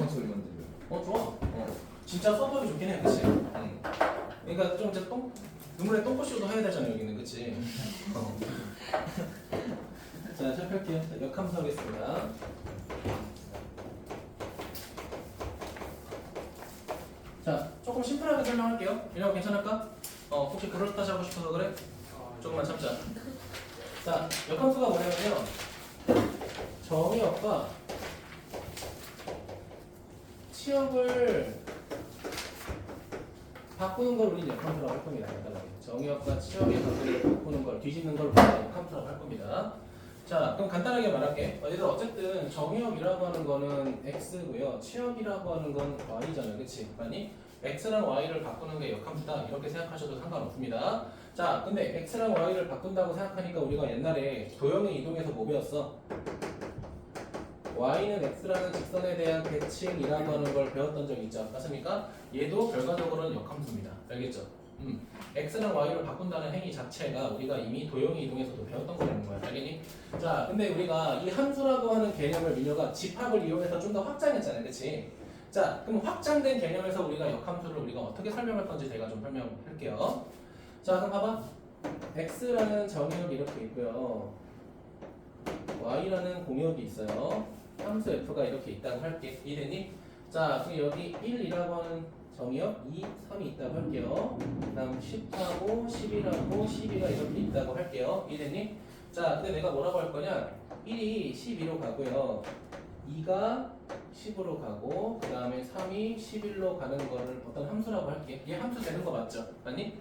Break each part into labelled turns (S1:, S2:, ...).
S1: 소리 만들려.
S2: 좋아. 진짜 써보기 좋긴 해, 그치? 그러니까 좀 이제 눈물에 똥꼬쇼도 해야 되잖아, 여기는, 그치? 자, 시작할게요. 자, 역함수 하겠습니다. 자, 조금 심플하게 설명할게요. 이거 괜찮을까? 혹시 그럴듯하지 하고 싶어서 그래? 조금만 참자. 자, 역함수가 뭐냐면요. 정의역과 치역을 바꾸는 걸 우리는 역함수라고 할 겁니다. 간단하게. 정의역과 치역의 관계를 바꾸는 걸, 뒤집는 걸 우리가 역함수라고 할 겁니다. 자, 그럼 간단하게 말할게. 얘들 어쨌든 정의역이라고 하는 거는 x고요. 치역이라고 하는 건 y잖아요. 그치? 아니? x랑 y를 바꾸는 게 역함수다. 이렇게 생각하셔도 상관없습니다. 자, 근데 x랑 y를 바꾼다고 생각하니까 우리가 옛날에 도형의 이동에서 뭐 배웠어? y는 x라는 직선에 대한 대칭이라고 하는 걸 배웠던 적이 있죠. 맞습니까? 얘도 결과적으로는 역함수입니다. 알겠죠? x랑 y를 바꾼다는 행위 자체가 우리가 이미 도형의 이동에서도 배웠던 거라는 거야. 알겠니? 자, 근데 우리가 이 함수라고 하는 개념을 민혁가 집합을 이용해서 좀 더 확장했잖아요. 그치? 자, 그럼 확장된 개념에서 우리가 역함수를 우리가 어떻게 설명할 건지 제가 좀 설명할게요. 자, 그럼 봐봐. x라는 정의역이 이렇게 있고요. y라는 공역이 있어요. 함수 f가 이렇게 있다고 할게. 이해됐니? 자, 그럼 여기 1이라고 하는 정의역 2, 3이 있다고 할게요. 그 다음 10하고 11하고 12가 이렇게 있다고 할게요. 이해됐니? 자, 근데 내가 뭐라고 할 거냐? 1이 12로 가고요. 2가 10으로 가고 그 다음에 3이 11로 가는 거를 어떤 함수라고 할게. 얘 함수 되는 거 맞죠? 아니?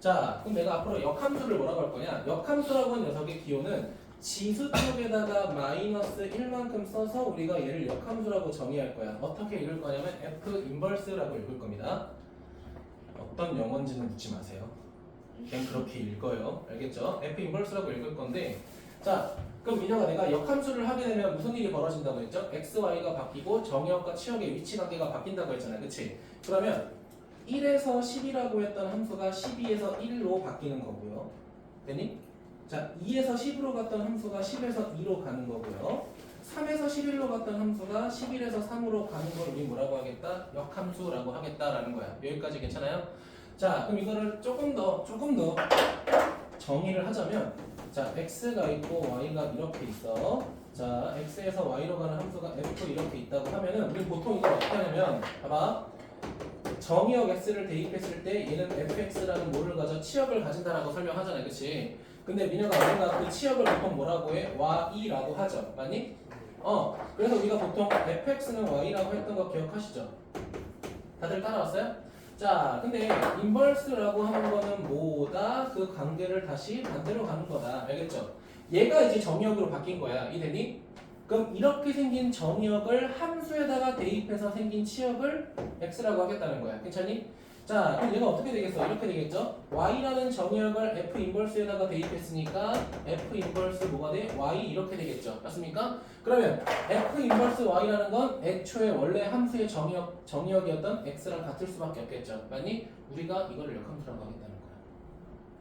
S2: 자, 그럼 내가 앞으로 역함수를 뭐라고 할 거냐? 역함수라고 하는 녀석의 기호는 지수 쪽에다가 마이너스 1만큼 써서 우리가 얘를 역함수라고 정의할 거야. 어떻게 읽을 거냐면 F 인버스라고 읽을 겁니다. 어떤 영어인지는 묻지 마세요. 그냥 그렇게 읽어요. 알겠죠? F 인버스라고 읽을 건데, 자, 그럼 민혁아, 내가 역함수를 하게 되면 무슨 일이 벌어진다고 했죠? x, y가 바뀌고 정의역과 치역의 위치 관계가 바뀐다고 했잖아. 그치? 그러면 1에서 10이라고 했던 함수가 12에서 1로 바뀌는 거고요. 됐니? 자, 2에서 10으로 갔던 함수가 10에서 2로 가는 거고요. 3에서 11로 갔던 함수가 11에서 3으로 가는 걸 우리 뭐라고 하겠다? 역함수라고 하겠다라는 거야. 여기까지 괜찮아요? 자, 그럼 이거를 조금 더 정의를 하자면, 자, x가 있고 y가 이렇게 있어. 자, x에서 y로 가는 함수가 f 이렇게 있다고 하면은 우리 보통 이걸 어떻게 하냐면, 봐봐. 정의역 x를 대입했을 때 얘는 fx라는 뭐를 가져? 치역을 가진다라고 설명하잖아요. 그치? 근데 민혁아, 우리가 그 치역을 보통 뭐라고 해? y라고 하죠. 맞니? 그래서 우리가 보통 fx는 y라고 했던 거 기억하시죠? 다들 따라왔어요? 자, 근데 인버스라고 하는 거는 뭐다? 그 관계를 다시 반대로 가는 거다. 알겠죠? 얘가 이제 정의역으로 바뀐 거야. 이해되니? 그럼 이렇게 생긴 정의역을 함수에다가 대입해서 생긴 치역을 x라고 하겠다는 거야. 괜찮니? 자, 그럼 얘가 어떻게 되겠어? 이렇게 되겠죠? y라는 정의역을 f 인버스에다가 대입했으니까 f 인버스 뭐가 돼? y 이렇게 되겠죠. 맞습니까? 그러면 f 인버스 y라는 건 애초에 원래 함수의 정의역이었던 x랑 같을 수밖에 없겠죠. 맞니? 우리가 이거를 역함수라고 하겠다는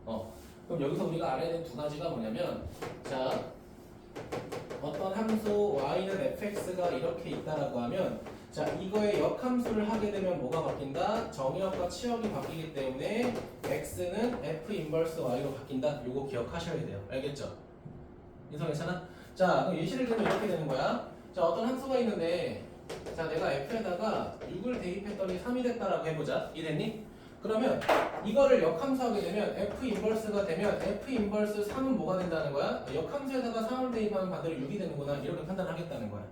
S2: 거야. 그럼 여기서 우리가 알아야 되는 두 가지가 뭐냐면, 자, 어떤 함수 y는 fx가 이렇게 있다라고 하면, 자, 이거의 역함수를 하게 되면 뭐가 바뀐다? 정의역과 치역이 바뀌기 때문에 x는 f 인버스 y로 바뀐다. 요거 기억하셔야 돼요. 알겠죠? 인성 괜찮아? 자, 그럼 예시를 들면 이렇게 되는 거야. 자, 어떤 함수가 있는데, 자, 내가 f에다가 6을 대입했더니 3이 됐다라고 해보자. 이해됐니? 그러면 이거를 역함수하게 되면 f 인버스가 되면 f 인버스 3은 뭐가 된다는 거야? 역함수에다가 3을 대입하면 반대로 6이 되는구나. 이렇게 판단하겠다는 거야.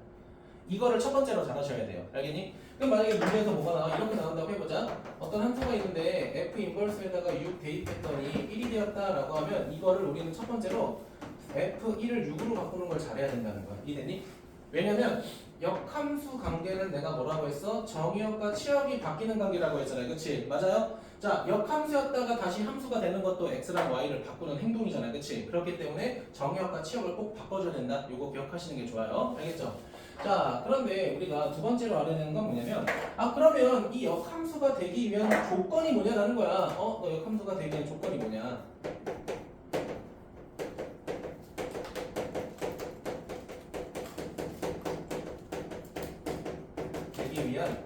S2: 이거를 첫 번째로 잘 하셔야 돼요. 알겠니? 그럼 만약에 문제에서 뭐가 나와? 이렇게 나온다고 해보자. 어떤 함수가 있는데 f 인버스에다가 6 대입했더니 1이 되었다라고 하면 이거를 우리는 첫 번째로 f1을 6으로 바꾸는 걸 잘해야 된다는 거야. 이해됐니? 왜냐면 역함수 관계는 내가 뭐라고 했어? 정의역과 치역이 바뀌는 관계라고 했잖아요. 그치? 맞아요? 자, 역함수였다가 다시 함수가 되는 것도 x랑 y를 바꾸는 행동이잖아요. 그치? 그렇기 때문에 정의역과 치역을 꼭 바꿔줘야 된다. 요거 기억하시는 게 좋아요. 알겠죠? 자, 그런데 우리가 두 번째로 알아야 되는 건 뭐냐면, 그러면 이 역함수가 되기 위한 조건이 뭐냐라는 거야. 너 역함수가 되기 위한 조건이 뭐냐? 되기 하기 위한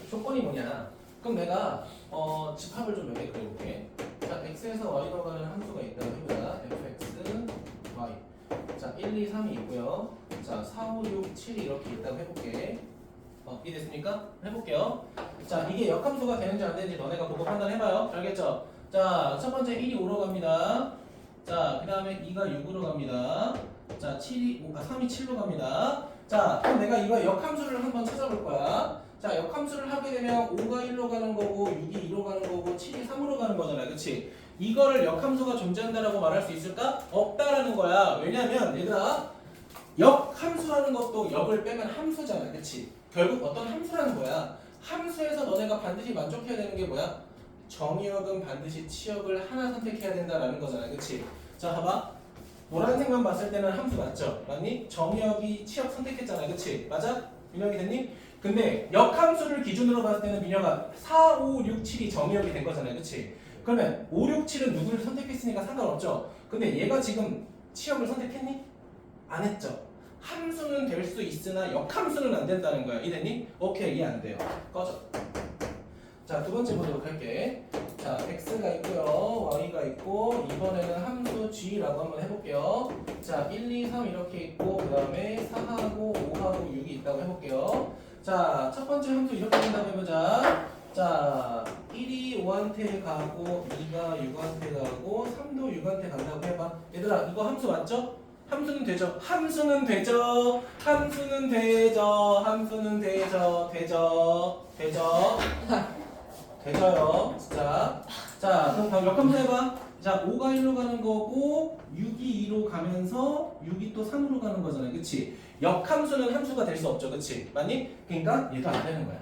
S2: 조건이 뭐냐? 그럼 내가 집합을 좀 몇 개 그려볼게. 자, x에서 y로 가는 함수가 있다고 해보자. fx, y. 자, 1, 2, 3이 있고요. 자, 4, 5, 6, 7이 이렇게 있다고 해볼게. 이해됐습니까? 해볼게요. 자, 이게 역함수가 되는지 안 되는지 너네가 보고 판단해봐요. 알겠죠? 자, 첫 번째 1이 5로 갑니다. 자, 그 다음에 2가 6으로 갑니다. 자, 3이 7로 갑니다. 자, 그럼 내가 이거 역함수를 한번 찾아볼 거야. 자, 역함수를 하게 되면 5가 1로 가는 거고 6이 2로 가는 거고 7이 3으로 가는 거잖아. 그치? 이거를 역함수가 존재한다라고 말할 수 있을까? 없다라는 거야. 왜냐면 얘들아, 역함수라는 것도 역을 빼면 함수잖아. 그치? 결국 어떤 함수라는 거야. 함수에서 너네가 반드시 만족해야 되는 게 뭐야? 정의역은 반드시 치역을 하나 선택해야 된다라는 거잖아. 그치? 자, 봐봐. 노란색만 봤을 때는 함수 맞죠? 맞니? 정의역이 치역 선택했잖아. 그치? 맞아? 민혁이 됐니? 근데 역함수를 기준으로 봤을 때는 민혁아 4, 5, 6, 7이 정의역이 된 거잖아요. 그치? 그러면 5, 6, 7은 누구를 선택했으니까 상관없죠? 근데 얘가 지금 치역을 선택했니? 안 했죠? 함수는 될 수 있으나 역함수는 안 된다는 거야. 이해됐니? 오케이, 이해 안 돼요. 꺼져. 자, 두 번째 보도록 할게. 자, x가 있고요, y가 있고, 이번에는 함수 g라고 한번 해볼게요. 자, 1, 2, 3 이렇게 있고, 그 다음에 4하고 5하고 6이 있다고 해볼게요. 자, 첫 번째 함수 이렇게 된다고 해보자. 자, 1이 5한테 가고, 2가 6한테 가고, 3도 6한테 간다고 해봐. 얘들아, 이거 함수 맞죠? 함수는 되죠? 함수는 되죠? 함수는 되죠? 함수는 되죠? 되죠? 되죠요. 자, 그럼 다음 역함수 해봐. 자, 5가 1로 가는 거고 6이 2로 가면서 6이 또 3으로 가는 거잖아요. 그치? 역함수는 함수가 될 수 없죠. 그치? 맞니? 그러니까 얘도 안 되는 거야.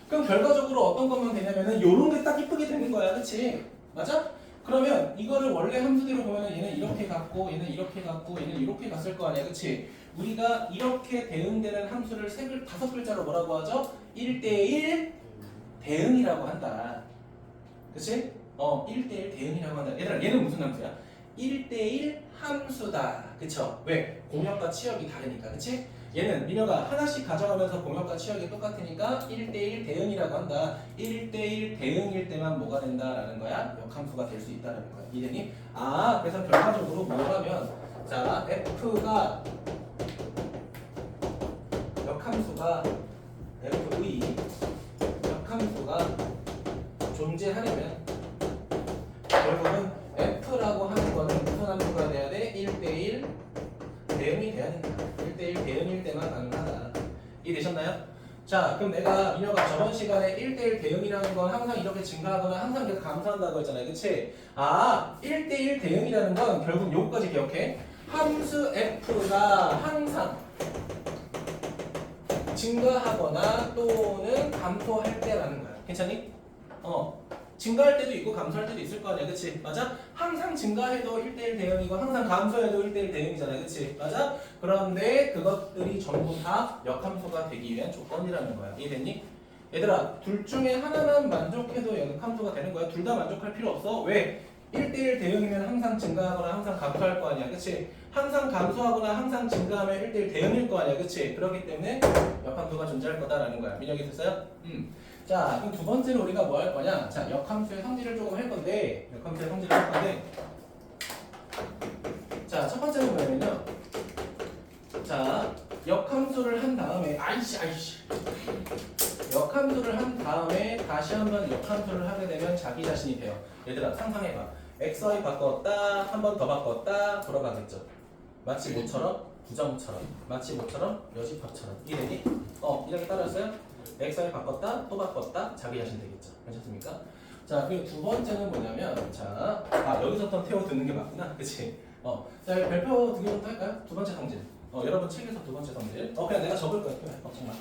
S2: 그럼 결과적으로 어떤 것만 되냐면은 요런 게 딱 이쁘게 되는 거야. 그치? 맞아? 그러면 이거를 원래 함수대로 보면은 얘는 이렇게 갔고 얘는 이렇게 갔고 얘는 이렇게 갔을 거 아니야. 그치? 우리가 이렇게 대응되는 함수를 5글자로 뭐라고 하죠? 1대1 대응이라고 한다. 그치? 1대1 대응이라고 한다. 얘들아, 얘는 무슨 함수야? 1대1 함수다. 그쵸? 왜? 공역과 치역이 다르니까. 그치? 얘는 민혁아 하나씩 가져가면서 공역과 치역이 똑같으니까 1대1 대응이라고 한다. 1대1 대응일 때만 뭐가 된다라는 거야? 역함수가 될 수 있다는 거야. 이해되니? 그래서 결과적으로 뭐라면 자, F가 역함수가 F의 역함수가 존재하려면 결국은 F라고 하는 거는 무슨 함수가 돼야 돼? 1대1 대응이 돼야 된다. 1대1 대응일 때만 가능하다. 이해되셨나요? 자, 그럼 내가 민혁아 저번 시간에 1대1 대응이라는 건 항상 이렇게 증가하거나 항상 이렇게 감소한다고 했잖아요. 그치? 1대1 대응이라는 건 결국 요거까지 기억해. 함수 F가 항상 증가하거나 또는 감소할 때라는 거야. 괜찮니? 증가할 때도 있고 감소할 때도 있을 거 아니야. 그치? 맞아? 항상 증가해도 1대1 대응이고 항상 감소해도 1대1 대응이잖아. 그치? 맞아? 그런데 그것들이 전부 다 역함수가 되기 위한 조건이라는 거야. 이해됐니? 얘들아, 둘 중에 하나만 만족해도 역함수가 되는 거야. 둘 다 만족할 필요 없어. 왜? 1대1 대응이면 항상 증가하거나 항상 감소할 거 아니야. 그치? 항상 감소하거나 항상 증가하면 1대1 대응일 거 아니야. 그치? 그렇기 때문에 역함수가 존재할 거다라는 거야. 민혁이 됐어요? 자, 그럼 두 번째로 우리가 뭐 할 거냐? 자, 역함수의 성질을 조금 할 건데, 자, 첫 번째는 뭐냐면요. 자, 역함수를 한 다음에, 역함수를 한 다음에 다시 한번 역함수를 하게 되면 자기 자신이 돼요. 얘들아, 상상해봐. XY 바꿨다, 한 번 더 바꿨다, 돌아가겠죠. 마치 뭐처럼? 부정처럼. 마치 뭐처럼? 여집합처럼. 이해되니? 이렇게 따라했어요? XY 바꿨다, 또 바꿨다, 자기 자신 되겠죠. 괜찮습니까? 자, 그리고 두 번째는 뭐냐면, 자, 여기서부터 태워 듣는 게 맞구나. 그치? 자, 별표 두 개부터 할까요? 두 번째 성질. 여러분 책에서 두 번째 성질. 그냥 내가 적을 거야. 걱정 마.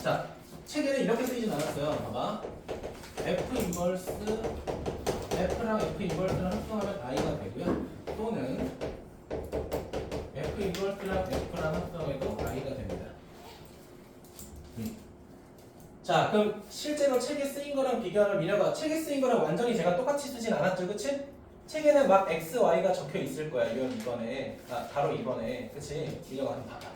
S2: 자, 책에는 이렇게 쓰이진 않았어요. 봐봐. F 인버스, F랑 F 인버스를 합성하면 I가 되고요. 또는 F 인버스랑 F랑 합성해도 I가 됩니다. 자, 그럼 실제로 책에 쓰인 거랑 비교하면 민혁아, 책에 쓰인 거랑 완전히 제가 똑같이 쓰진 않았죠, 그치? 책에는 막 X, Y가 적혀 있을 거야, 이번에. 바로 이번에. 그치? 민혁아, 한번 봐봐.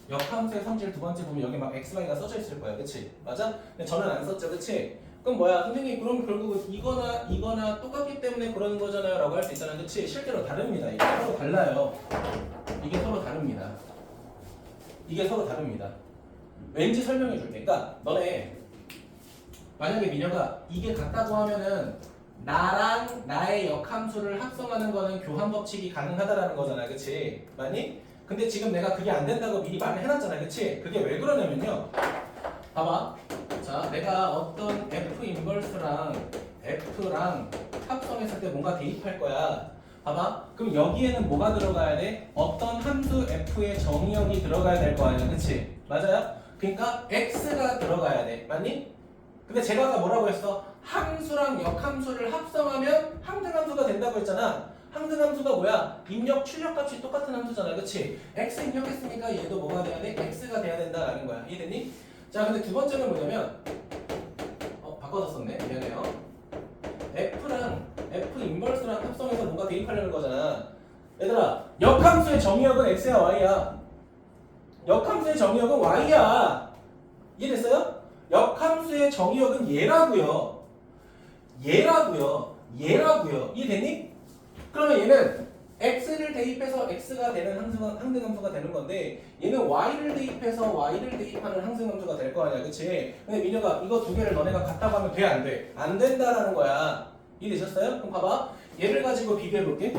S2: 역함수의 성질 두 번째 보면 여기 막 xy가 써져 있을 거야, 그치? 맞아? 근데 저는 안 썼죠, 그치? 그럼 뭐야, 선생님 그럼 결국은 이거나 똑같기 때문에 그러는 거잖아요 라고 할 수 있잖아, 그치? 실제로 다릅니다. 이게 서로 달라요. 이게 서로 다릅니다. 이게 서로 다릅니다. 왠지 설명해 줄게. 그러니까 너네 만약에 미녀가 이게 같다고 하면은 나랑 나의 역함수를 합성하는 거는 교환 법칙이 가능하다라는 거잖아, 그치? 맞니? 근데 지금 내가 그게 안 된다고 미리 말을 해놨잖아, 그치? 그게 왜 그러냐면요. 봐봐. 자, 내가 어떤 F 인버스랑 F랑 합성했을 때 뭔가 대입할 거야. 봐봐. 그럼 여기에는 뭐가 들어가야 돼? 어떤 함수 F의 정의역이 들어가야 될 거 아니야, 그치? 맞아요? 그러니까 X가 들어가야 돼. 맞니? 근데 제가 아까 뭐라고 했어? 함수랑 역함수를 합성하면 항등함수가 된다고 했잖아. 항등함수가 뭐야? 입력, 출력값이 똑같은 함수잖아. 그치? X 입력했으니까 얘도 뭐가 돼야 돼? X가 돼야 된다라는 거야. 이해됐니? 자, 근데 두 번째는 뭐냐면 바꿔서 썼네. 미안해요. F 인버스랑 합성해서 뭔가 대입하려는 거잖아. 얘들아, 역함수의 정의역은 X야, Y야? 역함수의 정의역은 Y야. 이해됐어요? 역함수의 정의역은 얘라고요. 얘라고요. 이해됐니? 그러면 얘는 x를 대입해서 x가 되는 항등함수가 되는 건데 얘는 y를 대입해서 y를 대입하는 항등함수가 될 거 아니야, 그치? 근데 민혁아 이거 두 개를 너네가 같다고 하면 돼, 안 돼? 안 된다라는 거야. 이해되셨어요? 그럼 봐봐. 얘를 가지고 비교해 볼게.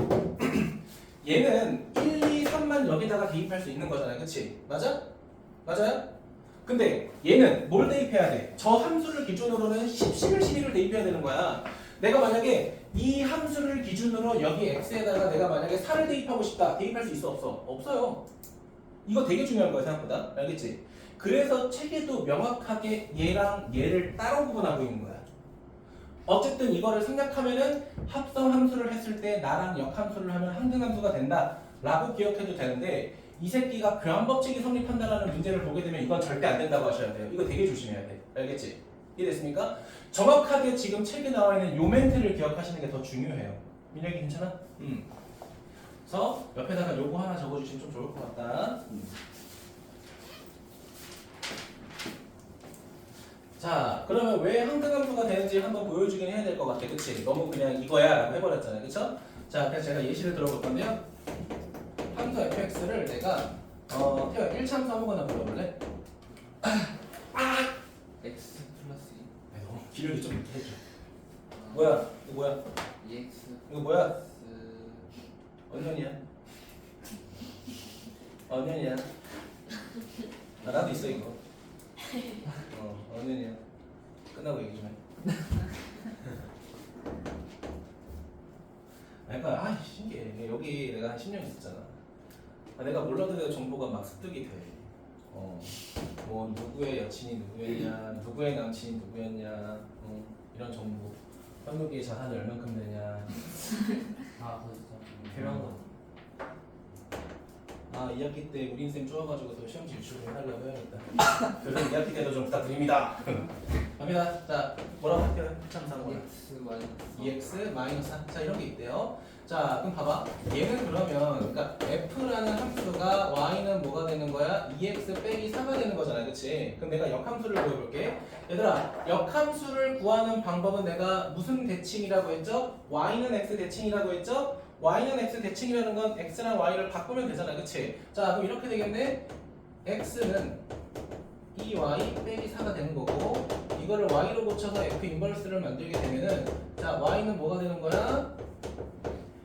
S2: 얘는 1, 2, 3만 여기다가 대입할 수 있는 거잖아요, 그치? 맞아? 맞아요? 근데 얘는 뭘 대입해야 돼? 저 함수를 기준으로는 10, 11, 12를 대입해야 되는 거야. 내가 만약에 이 함수를 기준으로 여기 x에다가 내가 만약에 4를 대입하고 싶다. 대입할 수 있어, 없어? 없어요. 이거 되게 중요한 거야, 생각보다. 알겠지? 그래서 책에도 명확하게 얘랑 얘를 따로 구분하고 있는 거야. 어쨌든 이거를 생각하면은 합성 함수를 했을 때 나랑 역함수를 하면 항등함수가 된다 라고 기억해도 되는데 이 새끼가 교환 법칙이 성립한다라는 문제를 보게 되면 이건 절대 안 된다고 하셔야 돼요. 이거 되게 조심해야 돼. 알겠지? 이해됐습니까? 정확하게 지금 책에 나와 있는 요 멘트를 기억하시는 게 더 중요해요. 민혁이 괜찮아? 그래서 옆에다가 요거 하나 적어주시면 좀 좋을 것 같다. 자, 그러면 왜 항등함수가 되는지 한번 보여주긴 해야 될 것 같아. 그치? 너무 그냥 이거야 라고 해버렸잖아. 그쵸? 자, 그래서 제가 예시를 들어볼 건데요. 함수 fx를 내가 태워 1차 함수 아무거나 불러볼래?
S1: x 플러스
S2: 너무 기력이 좀 있게 해줘. 뭐야? 이거 뭐야?
S1: 2x
S2: 이거 뭐야?
S1: 플러스
S2: 언년이야? 언년이야? 나도 있어 이거. 언년이야. 끝나고 얘기 좀 해. 그러니까 신기해. 여기 내가 한 10년 있었잖아. 내가 몰라도 정보가 막 습득이 돼. 뭐 누구의 여친이 누구였냐, 누구의 남친이 누구였냐, 이런 정보. 현욱이의 자산이 얼만큼 되냐.
S1: 그거 진짜
S2: 필요한 거. 2학기 때 우리 인생 쪼아가지고 또 시험지 유출을 해달라고 해야겠다. 그래서 2학기 때도 좀 부탁드립니다. 갑니다. 자, 뭐라고 할게요? 참상으로.
S1: EX
S2: 2x 4. 자, 이런 게 있대요. 자, 그럼 봐봐. 얘는 그러면, 그러니까 f라는 함수가 y는 뭐가 되는 거야? 2x 빼기 4가 되는 거잖아, 그치? 그럼 내가 역함수를 구해볼게. 얘들아, 역함수를 구하는 방법은 내가 무슨 대칭이라고 했죠? y는 x 대칭이라고 했죠? y는 x 대칭이라는 건 x랑 y를 바꾸면 되잖아, 그치? 자, 그럼 이렇게 되겠네. x는 2y 빼기 4가 되는 거고, 이거를 y로 고쳐서 f 인버스를 만들게 되면은, 자, y는 뭐가 되는 거야?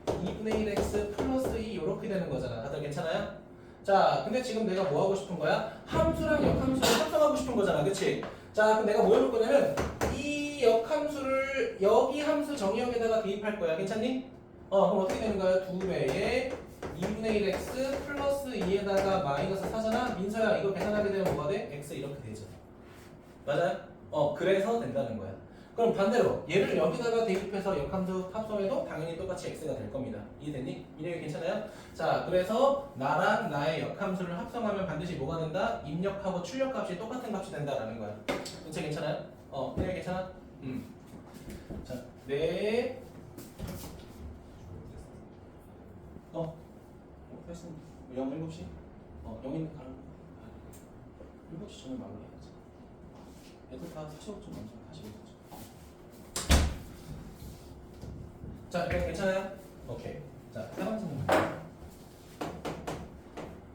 S2: 2분의 1x 플러스 2 이렇게 되는 거잖아. 다들 괜찮아요? 자, 근데 지금 내가 뭐 하고 싶은 거야? 함수랑 역함수를 합성하고 싶은 거잖아, 그치? 자, 그럼 내가 뭐 해볼 거냐면 이 역함수를 여기 함수 정의역에다가 대입할 거야. 괜찮니? 그럼 어떻게 되는 거야? 2배에 2분의 1x 플러스 2에다가 마이너스 4잖아? 민서야, 이거 계산하게 되면 뭐가 돼? x 이렇게 되죠. 맞아요? 그래서 된다는 거야. 그럼 반대로 얘를 여기다가 대입해서 역함수 합성해도 당연히 똑같이 x가 될 겁니다. 이해됐니? 민혁이 괜찮아요? 자, 그래서 나랑 나의 역함수를 합성하면 반드시 뭐가 된다? 입력하고 출력값이 똑같은 값이 된다라는 거야. 문제 괜찮아요? 민혁이 괜찮아? 자, 네. 했습니다. 0, 7시? 여기는 가는 7시 전에 마무리해야지. 애들 다 채우고 좀 먼저 다시 오죠. 자, 이거 괜찮아요? 오케이. 자, 세 번째 문제.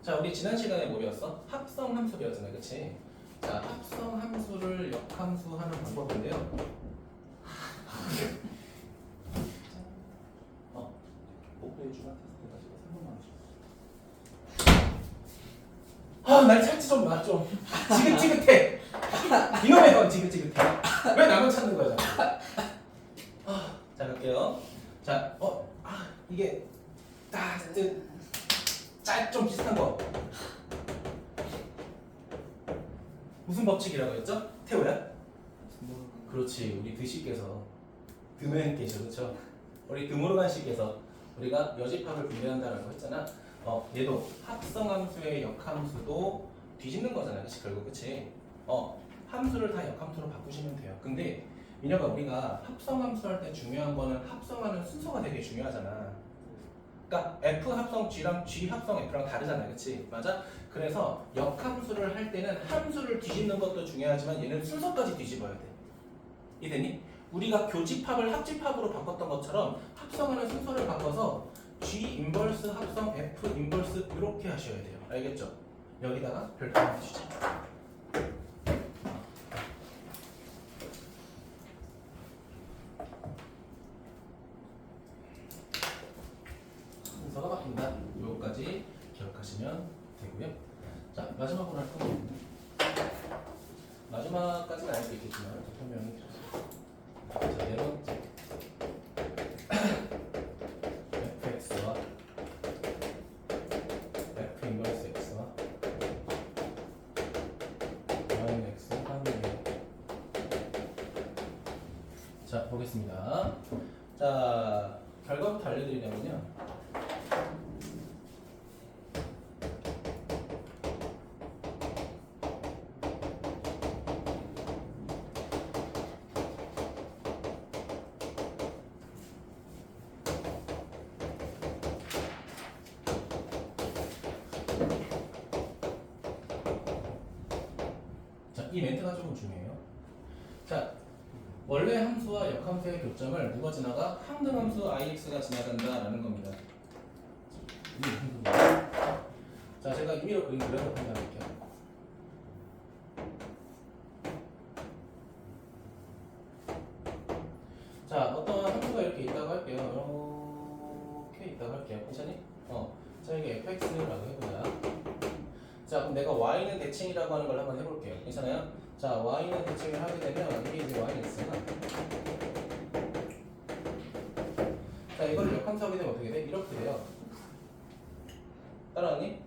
S2: 자, 우리 지난 시간에 뭐 배웠어? 합성 함수 배웠잖아요, 그치? 자, 합성 함수를 역함수 하는 방법인데요. 목표의 주간 테스트 가지고 3번만 하죠. 날 찾지 좀 마, 좀. 지긋지긋해. 이놈의 건 지긋지긋해. 왜 나만 찾는 거야, 자꾸. 자, 갈게요. 자, 이게, 좀 비슷한 거. 무슨 법칙이라고 했죠? 태호야? 그렇지, 우리 드씨께서 드맨께서 그렇죠? 우리 드모르간 씨께서 우리가 여집합을 분배한다라고 했잖아. 얘도 합성함수의 역함수도 뒤집는 거잖아, 그치? 결국 그치? 함수를 다 역함수로 바꾸시면 돼요. 근데 민혁아, 우리가 합성함수 할 때 중요한 거는 합성하는 순서가 되게 중요하잖아. 그러니까 F 합성 G랑 G 합성 F랑 다르잖아, 그치? 맞아? 그래서 역함수를 할 때는 함수를 뒤집는 것도 중요하지만 얘는 순서까지 뒤집어야 돼. 이해되니? 우리가 교집합을 합집합으로 바꿨던 것처럼 합성하는 순서를 바꿔서 G 인버스 합성 F 인버스 이렇게 하셔야 돼요. 알겠죠? 여기다가 별표를 해주자. 순서가 바뀐다. 요거까지 기억하시면 되고요. 자, 마지막으로 할 건 마지막까지는 알 수 있겠지만 설명이 길어서. 자, 네 번째. fx와 f 인버스 x와 y x 함수예요. 자, 보겠습니다. 자, 결과부터 알려드리냐면요. 이 멘트가 조금 중요해요. 자, 원래 함수와 역함수의 교점을 누가 지나가? 항등함수 ix가 지나간다라는 겁니다. 자, 제가 임의로 그림 그려서 판단할게요. 자, 어떤 함수가 이렇게 있다고 할게요. 이렇게 있다고 할게요. 괜찮니? 자, 이게 fx라고 해보자. 자, 그럼 내가 y는 대칭이라고 하는 걸 한번 해볼게요. 괜찮아요? 자, y는 대칭을 하게 되면 이게 이제 y는 x가. 자, 이거를 역함수하게 되면 어떻게 돼? 이렇게 돼요. 따라하니?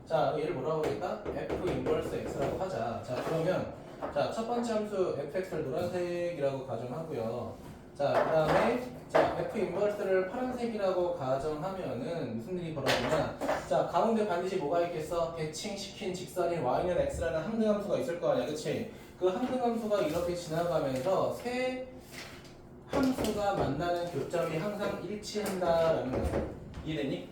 S2: 자, 얘를 뭐라고 하겠다? f 인버스 x라고 하자. 자, 그러면 자, 첫 번째 함수 fx를 노란색이라고 가정하고요. 자, 그 다음에 자, f 인버스를 파란색이라고 가정하면은 무슨 일이 벌어지냐? 자, 가운데 반드시 뭐가 있겠어? 대칭시킨 직선인 y는 x라는 항등함수가 있을 거 아니야, 그치? 그 항등함수가 이렇게 지나가면서 세 함수가 만나는 교점이 항상 일치한다라는 거야. 이해됐니?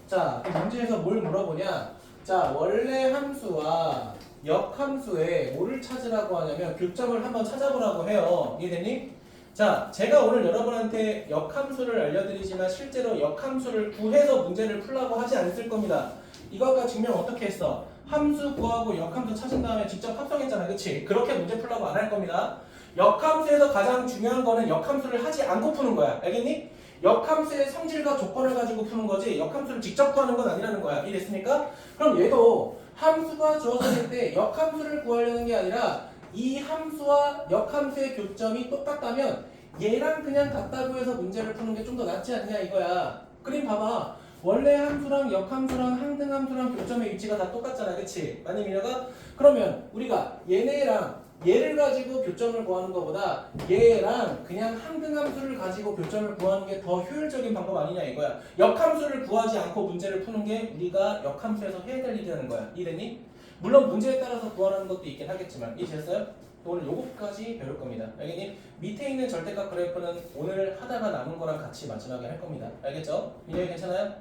S2: 자, 이 문제에서 뭘 물어보냐? 자, 원래 함수와 역함수에 뭐를 찾으라고 하냐면 교점을 한번 찾아보라고 해요. 이해됐니? 자, 제가 오늘 여러분한테 역함수를 알려드리지만 실제로 역함수를 구해서 문제를 풀라고 하지 않을 겁니다. 이거 아까 증명 어떻게 했어? 함수 구하고 역함수 찾은 다음에 직접 합성했잖아, 그치? 그렇게 문제 풀라고 안 할 겁니다. 역함수에서 가장 중요한 거는 역함수를 하지 않고 푸는 거야. 알겠니? 역함수의 성질과 조건을 가지고 푸는 거지 역함수를 직접 구하는 건 아니라는 거야. 이해됐습니까? 그럼 얘도 함수가 주어졌을 때 역함수를 구하려는 게 아니라 이 함수와 역함수의 교점이 똑같다면 얘랑 그냥 같다고 해서 문제를 푸는 게 좀 더 낫지 않냐 이거야. 그림 봐봐. 원래 함수랑 역함수랑 항등함수랑 교점의 위치가 다 똑같잖아, 그치? 아니 민혁아? 그러면 우리가 얘네랑 얘를 가지고 교점을 구하는 것보다 얘랑 그냥 항등함수를 가지고 교점을 구하는 게 더 효율적인 방법 아니냐 이거야. 역함수를 구하지 않고 문제를 푸는 게 우리가 역함수에서 해야 될 일이라는 거야. 이해됐니? 물론 문제에 따라서 구하라는 것도 있긴 하겠지만 이해됐어요? 오늘 요거까지 배울 겁니다. 알겠니? 밑에 있는 절대값 그래프는 오늘 하다가 남은 거랑 같이 마지막에 할 겁니다. 알겠죠? 민혁이 괜찮아요?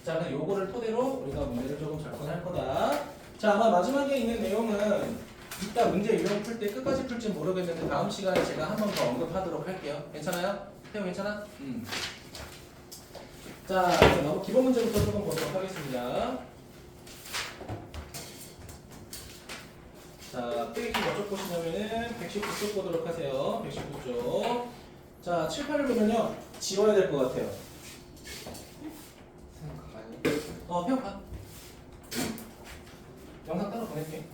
S2: 자, 그럼 요거를 토대로 우리가 문제를 조금 접근할 거다. 자, 아마 마지막에 있는 내용은 이따 문제 유형 풀 때 끝까지 풀지 모르겠는데 다음 시간에 제가 한 번 더 언급하도록 할게요. 괜찮아요? 태용 괜찮아? 자, 너무 기본 문제부터 조금 보도록 하겠습니다. 자, 페이지 몇쪽 보시냐면은 119쪽 보도록 하세요. 119쪽. 자, 7, 8을 보면요. 지워야 될 것 같아요.
S1: 생각 아니?
S2: 평가. 영상 따로 보낼게.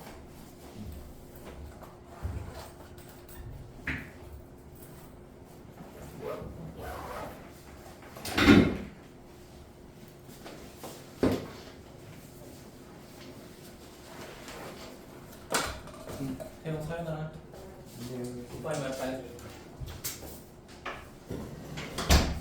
S2: 태영 사연아. 굿바이 말바이.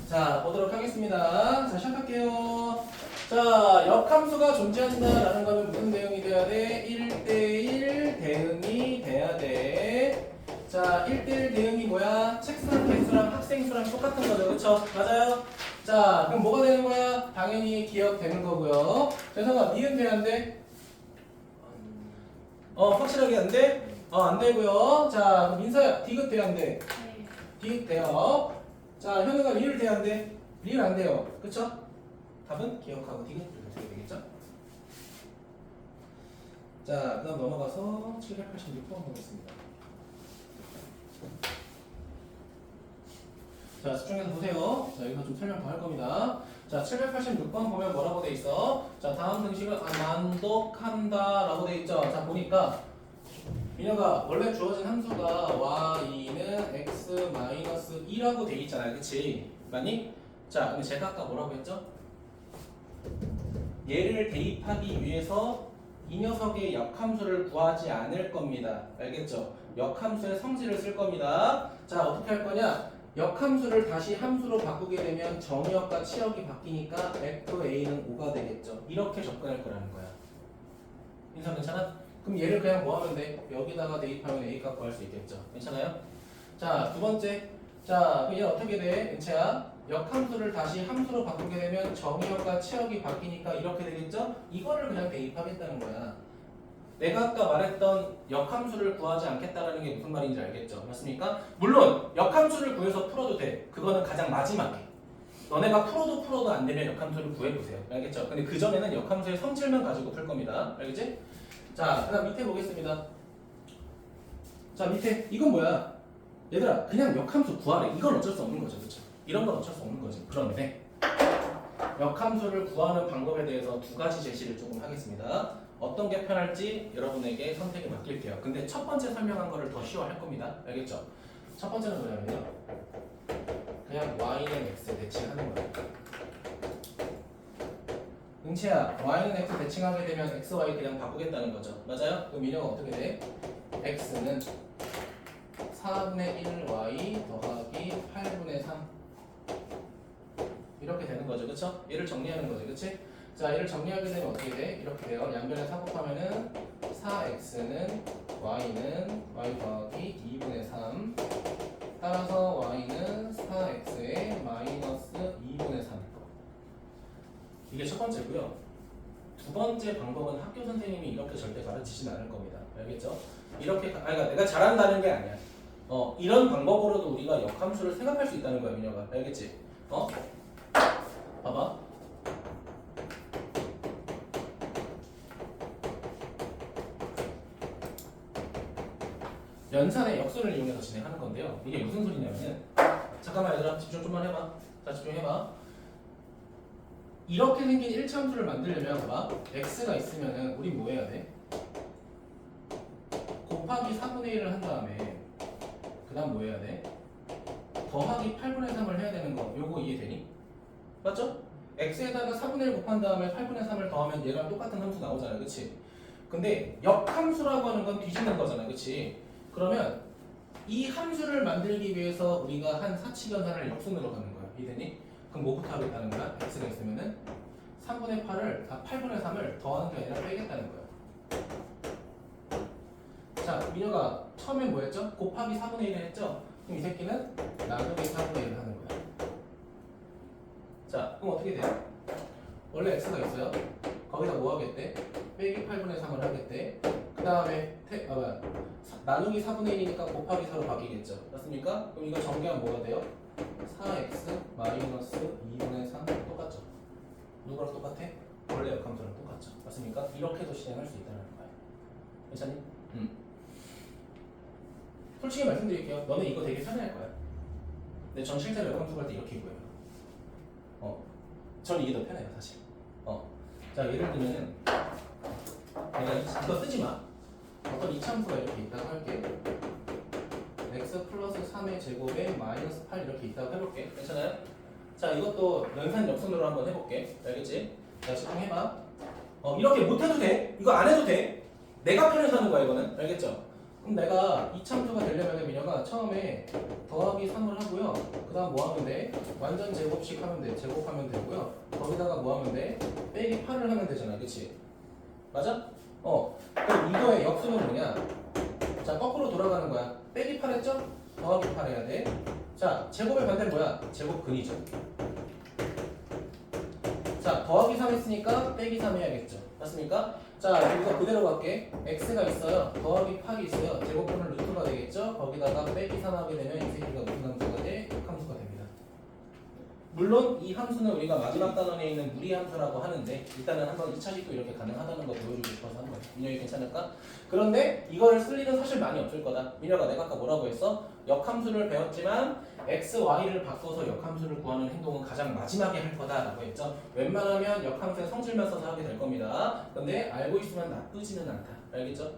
S2: 자, 보도록 하겠습니다. 자, 시작할게요. 자, 역함수가 존재한다라는 거는 무슨 대응이 돼야 돼? 1대1 대응이 돼야 돼. 자, 1대1 대응이 뭐야? 책상 개수랑 학생 수랑 똑같은 거죠. 그쵸? 맞아요? 자, 그럼 뭐가 되는 거야? 당연히 기억되는 거고요. 재성아, 니은 돼야 안 돼? 확실하게 안 돼? 안 되고요. 자, 그럼 민서야, 디귿 돼야 안 돼?
S3: 네.
S2: 디귿 돼요. 자, 현우가 리을 돼야 안 돼? 리을 안 돼요. 그쵸? 답은 기억하고 디귿 이렇게 되겠죠? 자, 그 다음 넘어가서 786번 보겠습니다. 자, 집중해서 보세요. 자, 여기서 좀 설명 더 할 겁니다. 자, 786번 보면 뭐라고 돼 있어? 자, 다음 등식을 만독한다 라고 돼 있죠? 자, 보니까 민혁아, 원래 주어진 함수가 y는 x-2라고 돼 있잖아요. 그치? 맞니? 자, 근데 제가 아까 뭐라고 했죠? 얘를 대입하기 위해서 이 녀석의 역함수를 구하지 않을 겁니다. 알겠죠? 역함수의 성질을 쓸 겁니다. 자, 어떻게 할 거냐? 역함수를 다시 함수로 바꾸게 되면 정의역과 치역이 바뀌니까 FA는 5가 되겠죠. 이렇게 접근할 거라는 거야. 인사 괜찮아? 그럼 얘를 그냥 뭐 하면 돼? 여기다가 대입하면 A 값 구할 수 있겠죠. 괜찮아요? 자, 두 번째. 자, 그럼 얘 어떻게 돼? 은채야? 역함수를 다시 함수로 바꾸게 되면 정의역과 치역이 바뀌니까 이렇게 되겠죠? 이거를 그냥 대입하겠다는 거야. 내가 아까 말했던 역함수를 구하지 않겠다라는 게 무슨 말인지 알겠죠? 맞습니까? 물론 역함수를 구해서 풀어도 돼. 그거는 가장 마지막에. 너네가 풀어도 안 되면 역함수를 구해보세요. 알겠죠? 근데 그 전에는 역함수의 성질만 가지고 풀 겁니다. 알겠지? 자, 그 다음 밑에 보겠습니다. 자, 밑에 이건 뭐야? 얘들아, 그냥 역함수 구하래. 이건 어쩔 수 없는 거죠. 그렇죠? 이런 건 어쩔 수 없는 거지. 그런데 역함수를 구하는 방법에 대해서 두 가지 제시를 조금 하겠습니다. 어떤 게 편할지 여러분에게 선택을 맡길게요. 근데 첫 번째 설명한 거를 더 쉬워할 겁니다. 알겠죠? 첫 번째는 뭐냐면요. 그냥 y는 x 대칭하는 거예요. 응채야, y는 x 대칭하게 되면 x, y 그냥 바꾸겠다는 거죠. 맞아요? 그럼 민혁은 어떻게 돼? x는 4분의 1y 더하기 8분의 3 이렇게 되는 거죠. 그쵸? 얘를 정리하는 거죠. 그치? 자, 얘를 정리하게 되면 어떻게 돼? 이렇게 돼요. 양변에 4 곱하면은 4x는 y는 y 더하기 2분의 3 따라서 y는 4x의 마이너스 2분의 3 이게 첫 번째고요. 두 번째 방법은 학교 선생님이 이렇게 절대 가르치진 않을 겁니다. 알겠죠? 이렇게, 그러니까 내가 잘한다는 게 아니야. 이런 방법으로도 우리가 역함수를 생각할 수 있다는 거야, 민혁아. 알겠지? 봐봐. 연산의 역순을 이용해서 진행하는 건데요. 이게 무슨 소리냐면은, 잠깐만 얘들아, 집중 좀만 해봐. 자, 집중해봐. 이렇게 생긴 1차 함수를 만들려면 봐봐. x가 있으면은 우리 뭐 해야 돼? 곱하기 4분의 1을 한 다음에 그 다음 뭐 해야 돼? 더하기 8분의 3을 해야 되는 거. 요거 이해되니? 맞죠? x에다가 4분의 1 곱한 다음에 8분의 3을 더하면 얘랑 똑같은 함수 나오잖아. 그치? 근데 역함수라고 하는 건 뒤집는 거잖아. 그치? 그러면 이 함수를 만들기 위해서 우리가 한 사칙연산을 역순으로 가는 거야. 이해되니? 그럼 뭐부터 하겠다는 거야? x가 있으면은 3분의 8을 8분의 3을 더하는 게 아니라 빼겠다는 거야. 자, 민혁아 처음엔 뭐 했죠? 곱하기 4분의 1을 했죠? 그럼 이 새끼는 나누기 4분의 1을 하는 거야. 자, 그럼 어떻게 돼요? 원래 x가 있어요. 거기다 뭐 하겠대? 빼기 8분의 3을 하겠대. 그 다음에 나누기 4분의 1이니까 곱하기 4로 바뀌겠죠. 맞습니까? 그럼 이거 정리하면 뭐가 돼요? 4x 마이너스 2분의 3 똑같죠? 누구랑 똑같아? 원래 역함수랑 똑같죠. 맞습니까? 이렇게도 실행할 수 있다는 거예요. 괜찮니? 솔직히 말씀드릴게요. 너네 이거 되게 편해할 거야. 근데 전 실제로 역함수 할 때 이렇게 구해요. 전 이게 더 편해요, 사실. 자, 예를 들면은 내가 이거 쓰지 마. 어떤 이차함수가 이렇게 있다고 할게. x 플러스 3의 제곱에 마이너스 8 이렇게 있다고 해볼게. 괜찮아요? 자, 이것도 연산 역순으로 한번 해볼게. 알겠지? 자, 집중해봐. 이렇게 못해도 돼. 이거 안 해도 돼. 내가 편해서 하는 거야, 이거는. 알겠죠? 그럼 내가 이차함수가 되려면 민혁아 처음에 더하기 3을 하고요. 그 다음 뭐 하면 돼? 완전 제곱식 하면 돼. 제곱하면 되고요. 거기다가 뭐 하면 돼? 빼기 8을 하면 되잖아. 그치? 맞아? 그럼 이거의 역수는 뭐냐? 자, 거꾸로 돌아가는 거야. 빼기 8 했죠? 더하기 8 해야 돼. 자, 제곱의 반대는 뭐야? 제곱근이죠. 자, 더하기 3 했으니까 빼기 3 해야겠죠. 맞습니까? 자, 이거 그대로 갈게. x가 있어요. 더하기 8이 있어요. 제곱분은 루트가 되겠죠? 거기다가 빼기 3 하게 되면 이 새끼가 무슨 함수가 돼? 역함수가 됩니다. 물론 이 함수는 우리가 마지막 단원에 있는 무리함수라고 하는데 일단은 한번 2차식도 이렇게 가능하다는 거 보여주고 싶어서 한 거예요. 민혁이 괜찮을까? 그런데 이거를 쓸 일은 사실 많이 없을 거다. 민혁아 내가 아까 뭐라고 했어? 역함수를 배웠지만 x, y를 바꿔서 역함수를 구하는 행동은 가장 마지막에 할 거다라고 했죠. 웬만하면 역함수의 성질만 써서 하게 될 겁니다. 근데 알고 있으면 나쁘지는 않다. 알겠죠?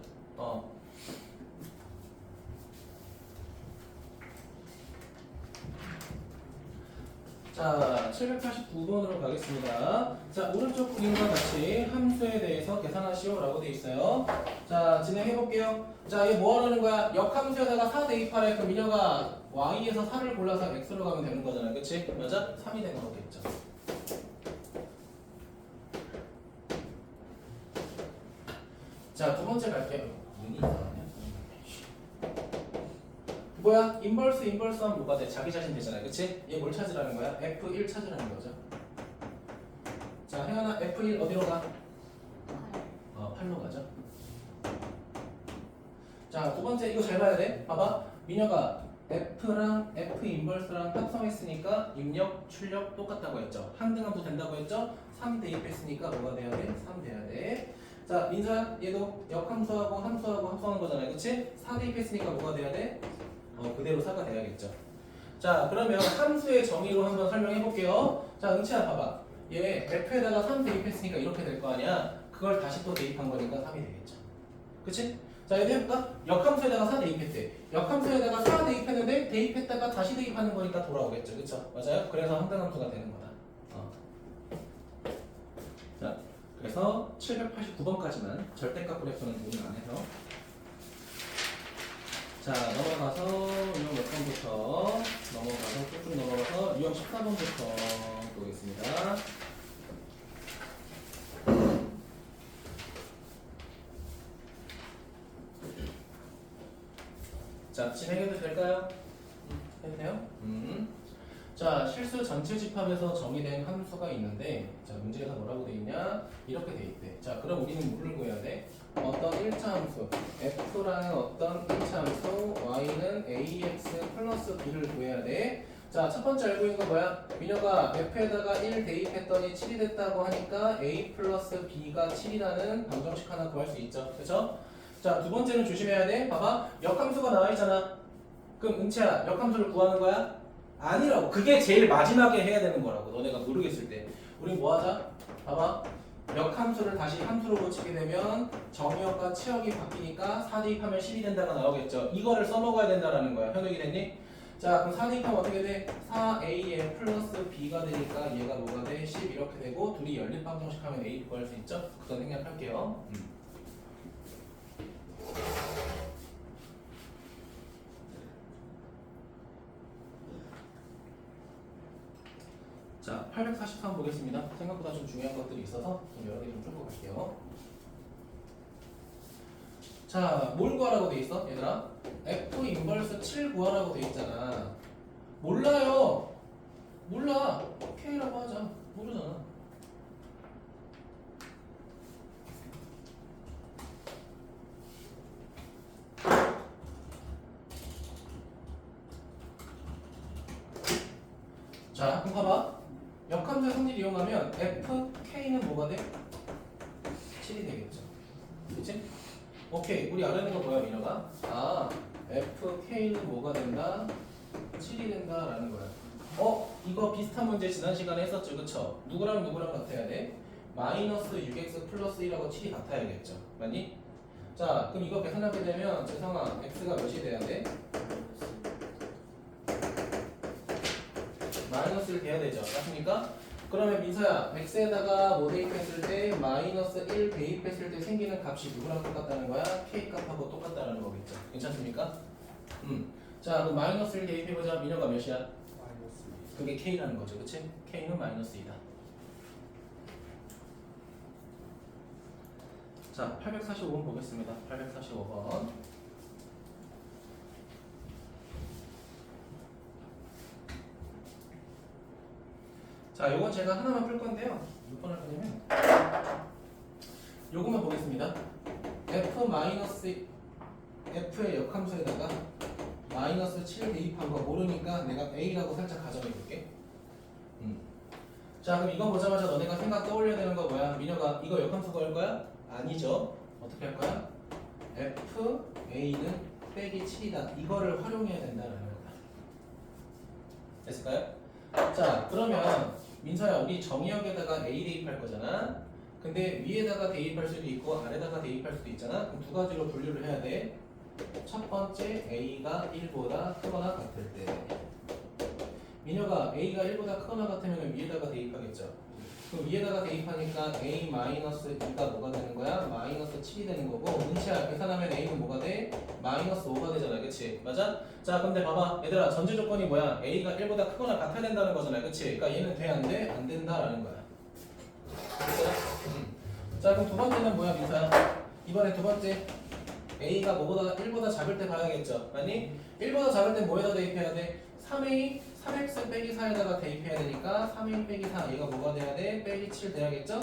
S2: 자, 789번으로 가겠습니다. 자, 오른쪽 그림과 같이 함수에 대해서 계산하시오 라고 되어 있어요. 자, 진행해볼게요. 자, 얘 뭐 하라는 거야? 역함수에다가 4 대입하래. 그럼 민혁아 y에서 4를 골라서 x로 가면 되는 거잖아. 그치? 맞아? 3이 되는 거겠죠. 자, 두 번째 갈게요. 눈이 이상하네. 뭐야? 인버스 하면 뭐가 돼? 자기 자신 되잖아. 그치? 얘 뭘 찾으라는 거야? F1 찾으라는 거죠. 자, 혜연아 F1 어디로 가? 8로 가죠. 자, 두 번째 이거 잘 봐야 돼. 봐봐. 민혁아 F랑 F 인버스랑 합성했으니까 입력, 출력 똑같다고 했죠. 항등함수 된다고 했죠. 3 대입했으니까 뭐가 돼야 돼? 3 돼야 돼. 자, 민서야 얘도 역함수하고 함수하고 합성한 거잖아요. 그치? 4 대입했으니까 뭐가 돼야 돼? 그대로 4가 돼야겠죠. 자, 그러면 함수의 정의로 한번 설명해 볼게요. 자, 응치야 봐봐. 얘 F에다가 3 대입했으니까 이렇게 될 거 아니야. 그걸 다시 또 대입한 거니까 3이 되겠죠. 그치? 자, 얘도 해볼까? 역함수에다가 4 대입했대. 역함수에다가 4 대입했는데 대입했다가 다시 대입하는 거니까 돌아오겠죠. 그쵸? 맞아요? 그래서 항등함수가 되는 거다. 자, 그래서 789번까지만 절대값 그래프는 도움 안 해서 자, 넘어가서 유형 몇 번부터 넘어가서 쭉쭉 넘어가서 유형 14번부터 보겠습니다. 자, 진행해도 될까요? 해도 돼요? 자, 실수 전체 집합에서 정의된 함수가 있는데 자, 문제에서 뭐라고 돼 있냐? 이렇게 돼 있대. 자, 그럼 우리는 뭐를 구해야 돼? 어떤 1차 함수 f라는 어떤 1차 함수 y는 ax 플러스 b를 구해야 돼. 자, 첫 번째 알고 있는 거 뭐야? 민혁아 f에다가 1 대입했더니 7이 됐다고 하니까 a 플러스 b가 7이라는 방정식 하나 구할 수 있죠. 그렇죠? 자, 두 번째는 조심해야 돼. 봐봐. 역함수가 나와 있잖아. 그럼 은채야 역함수를 구하는 거야? 아니라고. 그게 제일 마지막에 해야 되는 거라고. 너네가 모르겠을 때. 우리 뭐 하자? 봐봐. 역함수를 다시 함수로 고치게 되면 정의역과 치역이 바뀌니까 4 대입하면 10이 된다가 나오겠죠. 이거를 써먹어야 된다라는 거야. 현역이 됐니? 자, 그럼 4 대입하면 어떻게 돼? 4a에 플러스 b가 되니까 얘가 뭐가 돼? 10 이렇게 되고 둘이 연립 방정식 하면 a 구할 수 있죠? 그건 생략할게요. 자, 843 보겠습니다. 생각보다 좀 중요한 것들이 있어서 좀 여러 개 좀 풀고 갈게요. 자, 뭘 구하라고 돼 있어? 얘들아? F 인버스 7 구하라고 돼 있잖아. 몰라요. 몰라. K라고 하자. 모르잖아. 자, 그럼 봐봐. 역함수의 성질 이용하면 fk는 뭐가 돼? 7이 되겠죠. 그치? 오케이. 우리 알아야 되는 거 뭐야, 민혁아? 아, fk는 뭐가 된다? 7이 된다라는 거야. 이거 비슷한 문제 지난 시간에 했었죠, 그쵸? 누구랑 누구랑 같아야 돼? 마이너스 6x 플러스 1하고 7이 같아야겠죠. 맞니? 자, 그럼 이거 계산하게 되면 재성아, x가 몇이 돼야 돼? 마이너스를 돼야 되죠. 맞습니까? 그러면 민서야, x에다가 뭐 대입했을 때 마이너스 1 대입했을 때 생기는 값이 누구랑 똑같다는 거야? k 값하고 똑같다는 거겠죠. 괜찮습니까? 자, 그럼 마이너스 1 대입해보자. 민혁아 몇이야?
S1: 마이너스
S2: 그게 k라는 거죠. 그치? k는 마이너스 2다. 자, 845번 보겠습니다. 845번. 자, 요건 제가 하나만 풀 건데요. 몇 번 할 거냐면 요것만 보겠습니다. f의 역함수에다가 마이너스 7 대입한 거 모르니까 내가 a라고 살짝 가정해 볼게. 자, 그럼 이거 보자마자 너네가 생각 떠올려야 되는 거 뭐야? 민혁아, 이거 역함수 구할 거야? 아니죠. 어떻게 할 거야? fa는 빼기 7이다. 이거를 활용해야 된다는 거다. 됐을까요? 자, 그러면 민서야, 우리 정의역에다가 a 대입할 거잖아. 근데 위에다가 대입할 수도 있고 아래다가 대입할 수도 있잖아. 그럼 두 가지로 분류를 해야 돼. 첫 번째, a가 1보다 크거나 같을 때. 민혁아, a가 1보다 크거나 같으면 위에다가 대입하겠죠. 그럼 위에다가 대입하니까 a-2가 뭐가 되는 거야? 마이너스 7이 되는 거고, 은치야, 계산하면 a는 뭐가 돼? 마이너스 5가 되잖아. 그치? 맞아? 자, 근데 봐봐. 얘들아, 전제 조건이 뭐야? a가 1보다 크거나 같아야 된다는 거잖아. 그치? 그러니까 얘는 돼? 안 돼? 안 된다라는 거야. 자, 그럼 두 번째는 뭐야, 민서야? 이번에 두 번째. a가 뭐보다 1보다 작을 때 봐야겠죠. 아니? 1보다 작을 때 뭐에다 대입해야 돼? 3a 3x 빼기 4에다가 대입해야 되니까 3a 빼기 4 얘가 뭐가 돼야 돼? 빼기 7 돼야겠죠?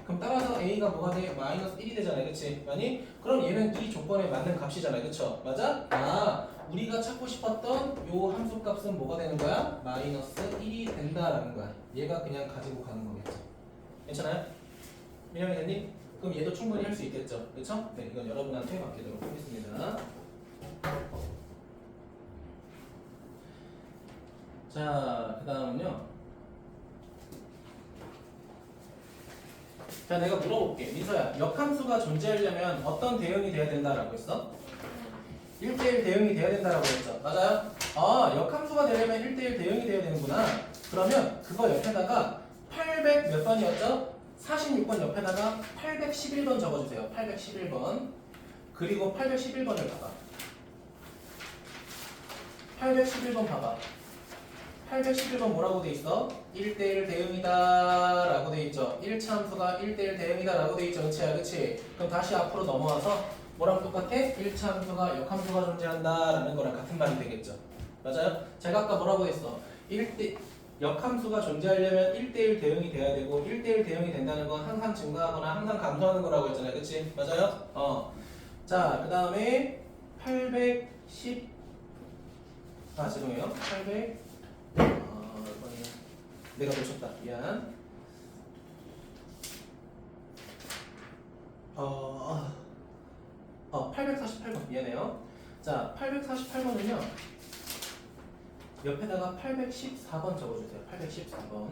S2: 그럼 따라서 a가 뭐가 돼? 마이너스 1이 되잖아요. 그치? 아니? 그럼 얘는 이 조건에 맞는 값이잖아요. 그쵸? 맞아? 아, 우리가 찾고 싶었던 요 함수 값은 뭐가 되는 거야? 마이너스 1이 된다라는 거야. 얘가 그냥 가지고 가는 거겠죠. 괜찮아요? 민영이 됐니? 그럼 얘도 충분히 할 수 있겠죠. 그쵸? 네, 이건 여러분한테 맡기도록 하겠습니다. 자, 그 다음은요. 자, 내가 물어볼게. 민서야, 역함수가 존재하려면 어떤 대응이 돼야 된다라고 했어? 1대1 대응이 돼야 된다라고 했죠. 맞아요? 아, 역함수가 되려면 1대1 대응이 돼야 되는구나. 그러면 그거 옆에다가 800 몇 번이었죠? 46번 옆에다가 811번 적어주세요. 811번. 그리고 811번을 봐봐. 811번 봐봐. 811번 뭐라고 돼 있어? 1대1 대응이다 라고 돼 있죠. 1차 함수가 1대1 대응이다 라고 돼 있죠. 그치야, 그치? 그럼 다시 앞으로 넘어와서 뭐랑 똑같아? 1차 함수가 역함수가 존재한다 라는 거랑 같은 말이 되겠죠. 맞아요? 제가 아까 뭐라고 했어? 역함수가 존재하려면 1대1 대응이 돼야 되고 1대1 대응이 된다는 건 항상 증가하거나 항상 감소하는 거라고 했잖아요. 그치? 맞아요? 자, 그 다음에 810 죄송해요. 800 내가 놓쳤다. 미안. 848번 미안해요. 자, 848번은요. 옆에다가 814번 적어주세요. 814번.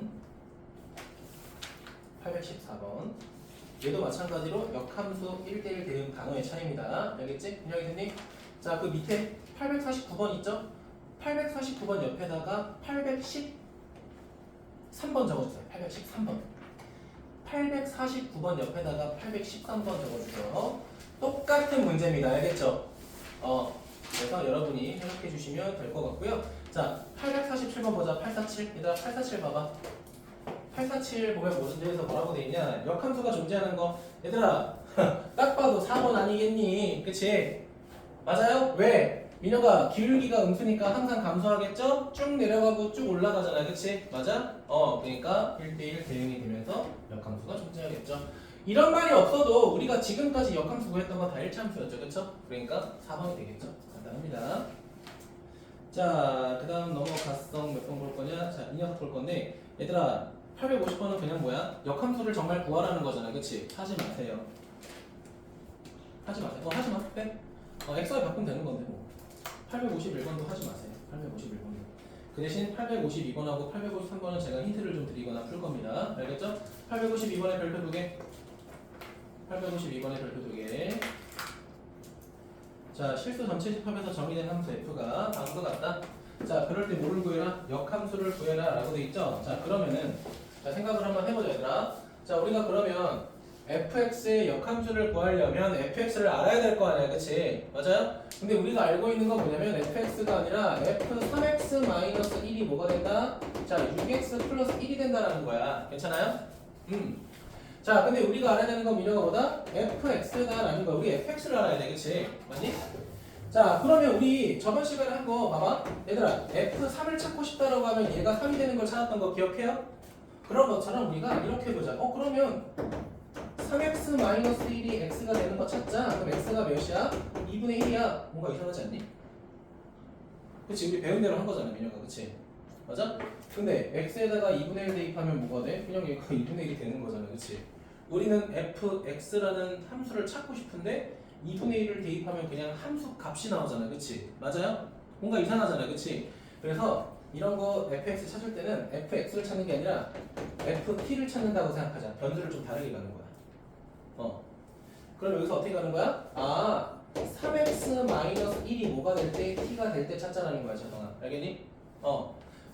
S2: 814번. 얘도 마찬가지로 역함수 1대1 대응 단어의 차이입니다. 알겠지? 민영이 선생님. 자, 그 밑에 849번 있죠? 849번 옆에다가 813번 적어주세요. 813번. 849번 옆에다가 813번 적어주세요. 똑같은 문제입니다. 알겠죠? 그래서 여러분이 해석해 주시면 될 것 같고요. 자, 847번 보자. 847. 얘들아, 847 봐봐. 847 보면 문제에서 뭐라고 돼 있냐? 역함수가 존재하는 거. 얘들아, 딱 봐도 4번 아니겠니? 그치? 맞아요? 왜? 민혁아, 기울기가 음수니까 항상 감소하겠죠? 쭉 내려가고 쭉 올라가잖아. 그치? 맞아? 그러니까 1대1 대응이 되면서 역함수가 존재하겠죠. 이런 말이 없어도 우리가 지금까지 역함수 구했던 거 다 1차 함수였죠. 그쵸? 그러니까 4번이 되겠죠. 간단합니다. 자, 그 다음 넘어갔어. 몇 번 볼 거냐? 자, 이 녀석 볼 건데, 얘들아, 850번은 그냥 뭐야? 역함수를 정말 구하라는 거잖아. 그치? 하지 마세요. 하지 마세요. 하지 마. 빼. xy 바꾸면 되는 건데, 뭐. 851번도 하지 마세요. 851번도. 그 대신 852번하고 853번은 제가 힌트를 좀 드리거나 풀 겁니다. 알겠죠? 852번에 별표 2개. 852번에 별표 2개. 자, 실수 전체 집합에서 정의된 함수 f가 다음과 같다. 자, 그럴 때 뭐를 구해라? 역함수를 구해라 라고 돼 있죠? 자, 그러면은 자, 생각을 한번 해보자 얘들아. 자, 우리가 그러면 fx의 역함수를 구하려면 fx를 알아야 될 거 아니야, 그치? 맞아요? 근데 우리가 알고 있는 건 뭐냐면 fx가 아니라 f3x-1이 뭐가 된다? 자, 6x 플러스 1이 된다라는 거야. 괜찮아요? 자, 근데 우리가 알아야 되는 건 민혁아 뭐다? fx다라는 거야. 우리 fx를 알아야 돼, 그치? 맞니? 자, 그러면 우리 저번 시간에 한 거 봐봐. 얘들아, f3을 찾고 싶다라고 하면 얘가 3이 되는 걸 찾았던 거 기억해요? 그런 것처럼 우리가 이렇게 해보자. 그러면 3x-1이 x가 되는 거 찾자. 그럼 x가 몇이야? 2분의 1이야. 뭔가 이상하지 않니? 그치? 우리 배운 대로 한 거잖아, 민혁아. 그치? 맞아? 근데 x에다가 2분의 1 대입하면 뭐가 돼? 그냥 얘가 2분의 1이 되는 거잖아. 그치? 우리는 fx라는 함수를 찾고 싶은데 2분의 1을 대입하면 그냥 함수 값이 나오잖아. 그치? 맞아요? 뭔가 이상하잖아. 그치? 그래서 이런 거 fx 찾을 때는 fx를 찾는 게 아니라 ft를 찾는다고 생각하자. 변수를 좀 다르게 가는 거야. 그럼 여기서 어떻게 가는 거야? 3x-1이 뭐가 될 때 t가 될 때 찾자라는 거야. 정아. 알겠니?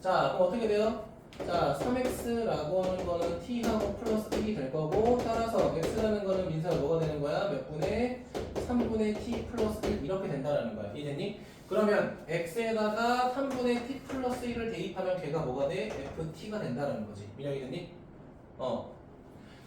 S2: 자, 그럼 어떻게 돼요? 자, 3x라고 하는 거는 t하고 플러스 1이 될 거고, 따라서 x라는 거는 민사가 뭐가 되는 거야? 몇 분의 3분의 t 플러스 1 이렇게 된다라는 거야. 이해됐니? 그러면 x에다가 3분의 t 플러스 1을 대입하면 걔가 뭐가 돼? ft가 된다라는 거지. 민혁이 됐니?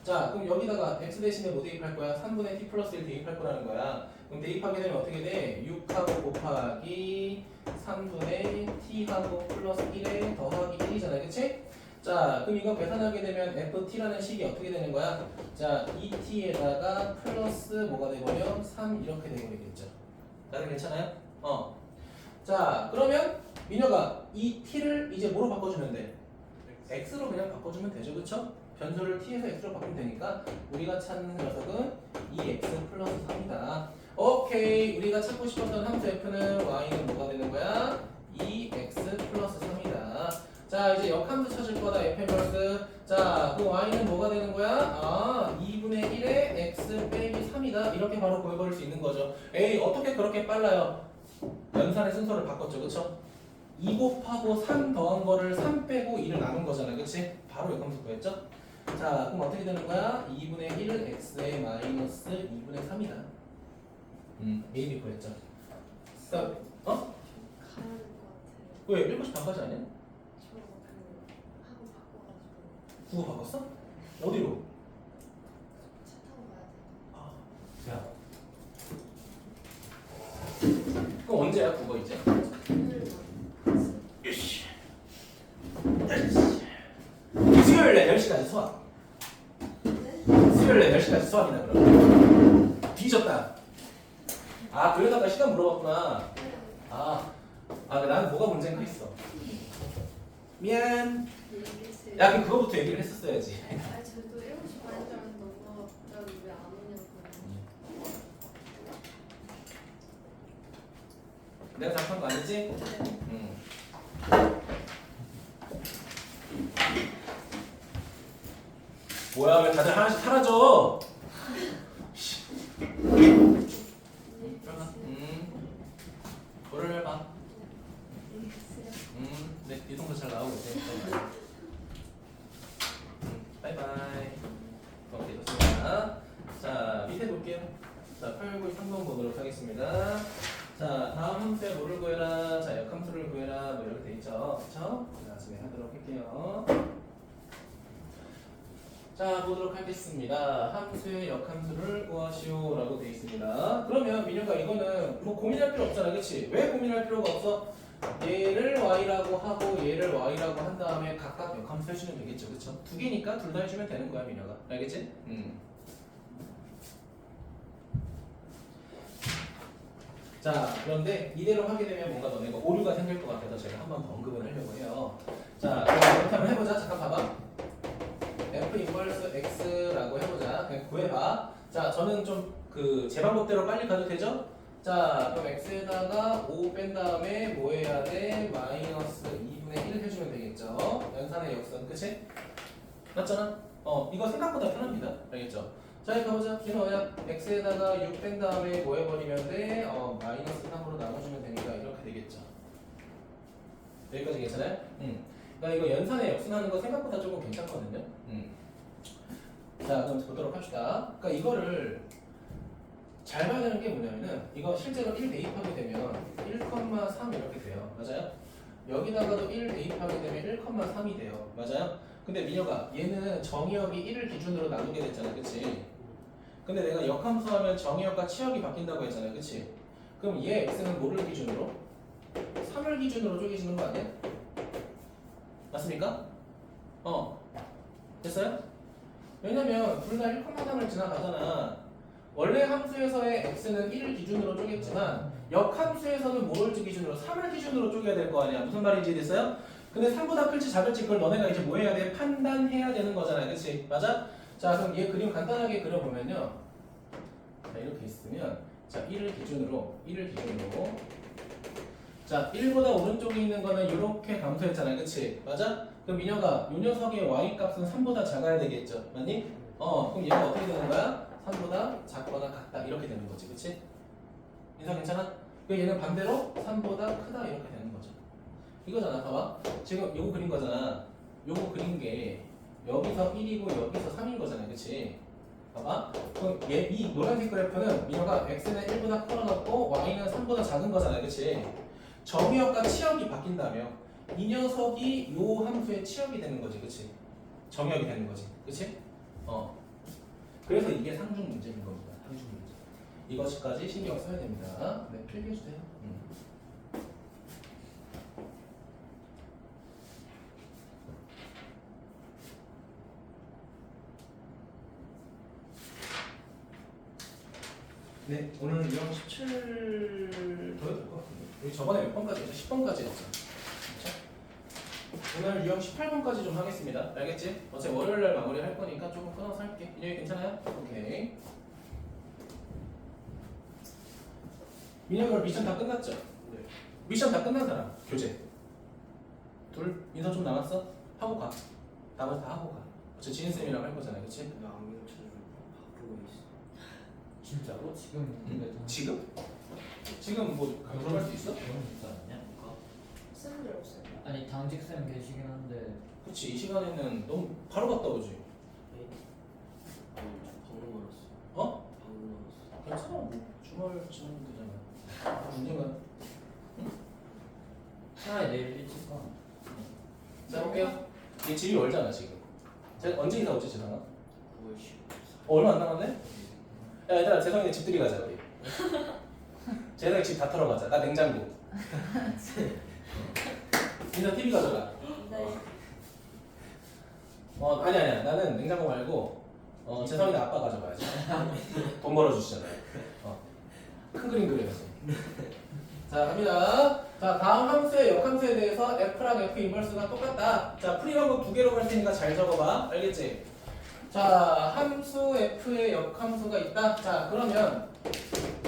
S2: 자, 그럼 여기다가 x 대신에 뭐 대입할 거야? 3분의 t 플러스 1 대입할 거라는 거야. 그럼 대입하게 되면 어떻게 돼? 6하고 곱하기 3분의 t하고 플러스 1에 더하기 1이잖아. 그치? 자, 그럼 이거 계산하게 되면 ft라는 식이 어떻게 되는 거야? 자, 2t에다가 플러스 뭐가 되버려? 3 이렇게 되겠죠. 다들 괜찮아요? 자, 그러면 민혁아 이 t를 이제 뭐로 바꿔주면 돼? x로 그냥 바꿔주면 되죠. 그쵸? 변수를 t에서 x로 바꾸면 되니까 우리가 찾는 녀석은 2x 플러스 3이다. 오케이. 우리가 찾고 싶었던 함수 f는 y는 뭐가 되는 거야? 2x 플러스 3이다. 자, 이제 역함수 찾을 거다. f멸스. 자, 그 y는 뭐가 되는 거야? 2분의 1에 x 빼기 3이다. 이렇게 바로 구해버릴 수 있는 거죠. 에이, 어떻게 그렇게 빨라요? 연산의 순서를 바꿨죠. 그쵸? 2 곱하고 3 더한 거를 3 빼고 2를 나눈 거잖아. 그치? 바로 역함수 구했죠? 자, 그럼 어떻게 되는 거야? 2분의 1 x의 마이너스 2분의 3이다. A, B 구했죠.
S3: 가야 될 것 같아요.
S2: 왜? 7시 반까지 아니야?
S3: 하고 바꿔가지고
S2: 국어 바꿨어? 어디로?
S3: 차 타고 가야 돼.
S2: 그럼 언제야 국어 이제? 수요일에 10시까지 수학. 수요일에 10시까지 수학이다 그럼. 뒤졌다. 그러다가 시간 물어봤구나. 나는 뭐가 문제인가 했어. 미안. 야, 그럼 그거부터 얘기를 했었어야지.
S3: 저도 7시 반인 줄 알았는데 엄마가 갑자기 왜 안 오냐고.
S2: 내가 답한 거 아니지? 뭐야, 왜 다들 하나씩 사라져? 뭐를 해봐. 네, 이동도 잘 나오고 있네. 바이바이. 오케이, 좋습니다. 자, 밑에 볼게요. 자, 893번 보도록 하겠습니다. 자, 다음 함수에 뭐를 구해라. 자, 역함수를 구해라. 뭐 이렇게 돼 있죠. 그쵸? 자, 진행하도록 할게요. 자, 보도록 하겠습니다. 함수의 역함수를 구하시오 라고 되어 있습니다. 그러면 민혁아 이거는 뭐 고민할 필요 없잖아. 그치? 왜 고민할 필요가 없어? 얘를 y라고 하고 얘를 y라고 한 다음에 각각 역함수 해주면 되겠죠. 그쵸? 두 개니까 둘 다 해주면 되는 거야, 민혁아. 알겠지? 자, 그런데 이대로 하게 되면 뭔가 너네가 오류가 생길 것 같아서 제가 한 번 더 언급을 하려고 해요. 자, 이렇게 한번 해보자. 잠깐 봐봐. F 인버스 X라고 해보자. 그냥 구해봐. 자, 저는 좀 제 방법대로 빨리 가도 되죠? 자, 그럼 X에다가 5 뺀 다음에 뭐 해야 돼? 마이너스 2분의 1 해주면 되겠죠? 연산의 역선, 그치? 맞잖아? 이거 생각보다 편합니다. 알겠죠? 자, 이렇게 가보자. 이거 뭐야? X에다가 6 뺀 다음에 뭐 해버리면 돼? 마이너스 3으로 나눠주면 되니까 이렇게 되겠죠. 여기까지 괜찮아요? 그러니까 이거 연산의 역순하는 거 생각보다 조금 괜찮거든요. 자, 그럼 보도록 합시다. 그러니까 이거를 잘 봐야 되는 게 뭐냐면은 이거 실제로 1 대입하게 되면 1,3 이렇게 돼요. 맞아요? 여기다가도 1 대입하게 되면 1,3이 돼요. 맞아요? 근데 민혁아, 얘는 정의역이 1을 기준으로 나누게 됐잖아. 그치? 근데 내가 역함수하면 정의역과 치역이 바뀐다고 했잖아. 그치? 그럼 얘 x는 뭐를 기준으로? 3을 기준으로 쪼개지는 거 아니야? 맞습니까? 됐어요? 왜냐면 둘 다 1,3을 지나가잖아. 원래 함수에서의 x는 1을 기준으로 쪼갰지만 역함수에서는 뭐를 기준으로? 3을 기준으로 쪼개야 될 거 아니야. 무슨 말인지 됐어요? 근데 3보다 클지 작을지 그걸 너네가 이제 뭐 해야 돼? 판단해야 되는 거잖아요. 그치? 맞아? 자, 그럼 얘 그림 간단하게 그려보면요. 자, 이렇게 있으면 자, 1을 기준으로 자, 1보다 오른쪽에 있는 거는 이렇게 감소했잖아요. 그치? 맞아? 그럼 민혁아, 요 녀석의 y 값은 3보다 작아야 되겠죠? 맞니? 그럼 얘가 어떻게 되는 거야? 3보다 작거나 같다 이렇게 되는 거지. 그치? 인사 괜찮아? 그럼 얘는 반대로 3보다 크다 이렇게 되는 거죠. 이거잖아. 봐봐. 지금 요거 그린 거잖아. 요거 그린 게 여기서 1이고 여기서 3인 거잖아요. 그치? 봐봐. 그럼 이 노란색 그래프는 민호가 x는 1보다 커져갖고 y는 3보다 작은 거잖아요. 그치? 정의역과 치역이 바뀐다며 이 녀석이 요 함수의 치역이 되는 거지. 그치? 정의역이 되는 거지. 그치? 그래서 이게 상중 문제인 겁니다. 상중 문제. 이것까지 신경 써야 됩니다. 네, 필기해주세요. 네, 오늘 유형 17 더 해도 될 것 같은데. 우리 저번에 몇 번까지 했죠? 10번까지 했죠. 그렇죠? 오늘 유형 18번까지 좀 하겠습니다. 알겠지? 어차피 월요일날 마무리 할 거니까 조금 끊어서 할게. 민혁이 괜찮아요? 오케이. 민혁이 오늘 미션 다 끝났죠?
S1: 네.
S2: 미션 다 끝난 사람 교재. 둘, 인선 좀 남았어? 하고 가. 나머지 다 하고 가. 어차피 지인쌤이랑 할 거잖아, 그치?
S1: 나 안경 찾으러 바꾸고 있어. 진짜로? 지금 근데
S2: 지금? 지금 뭐 들어갈 수 있어?
S1: 그런 있지 않냐?
S3: 쓰는 줄 없어요.
S1: 아니 당직 쌤 계시긴 한데.
S2: 그치, 이 시간에는 너무 바로 갔다 오지.
S1: 방금 알았어.
S2: 어?
S1: 방금 알았어.
S2: 괜찮아, 뭐 주말쯤 되잖아. 언젠가.
S1: 차라리 내일 일찍 가.
S2: 자, 볼게요. 얘 집이 멀잖아 지금. 제가 언제 이사 오지, 재성아?
S1: 9월 10일.
S2: 얼마 안 남았네? 야, 얘들아, 재성이네 집들이 가자 우리. 재성이 집 다 털어가자. 나 냉장고. 인사 TV 가져가.
S3: 네.
S2: 아니야. 나는 냉장고 말고 재성이네 아빠 가져가야지. 돈 벌어주시잖아요. 큰 그림 그려야지. 자, 갑니다. 자, 다음 함수의 역함수에 대해서 f랑 f 인버스가 똑같다. 자, 풀이 방법 두 개로 갈 테니까 잘 적어봐. 알겠지? 자, 함수 f의 역함수가 있다. 자, 그러면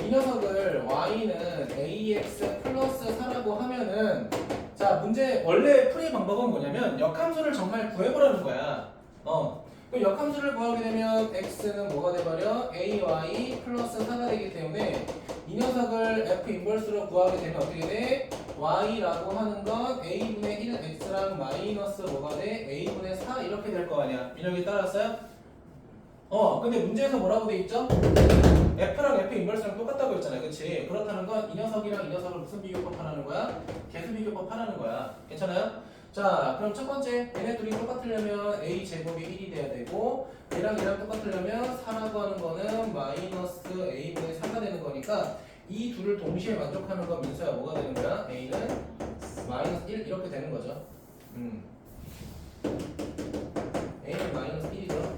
S2: 이 녀석을 y는 ax 플러스 4라고 하면은 자, 문제 원래 풀이 방법은 뭐냐면 역함수를 정말 구해보라는 거야. 그럼 역함수를 구하게 되면 x는 뭐가 돼버려? ay 플러스 4가 되기 때문에 이 녀석을 f 인버스로 구하게 되면 어떻게 돼? y라고 하는 건 a분의 1 x랑 마이너스 뭐가 돼? a분의 4 이렇게 될 거 아니야. 민혁이 따라왔어요? 근데 문제에서 뭐라고 돼 있죠? f랑 f 인버스랑 똑같다고 했잖아요. 그치? 그렇다는 건 이 녀석이랑 이 녀석을 무슨 비교법 하라는 거야? 개수 비교법 하라는 거야. 괜찮아요? 자, 그럼 첫 번째 얘네 둘이 똑같으려면 a 제곱이 1이 돼야 되고 얘랑 얘랑 똑같으려면 4라고 하는 거는 마이너스 a분의 4가 되는 거니까 이 둘을 동시에 만족하는 건 민수야 뭐가 되는 거야? a는 마이너스 1 이렇게 되는 거죠. a는 마이너스 1이죠.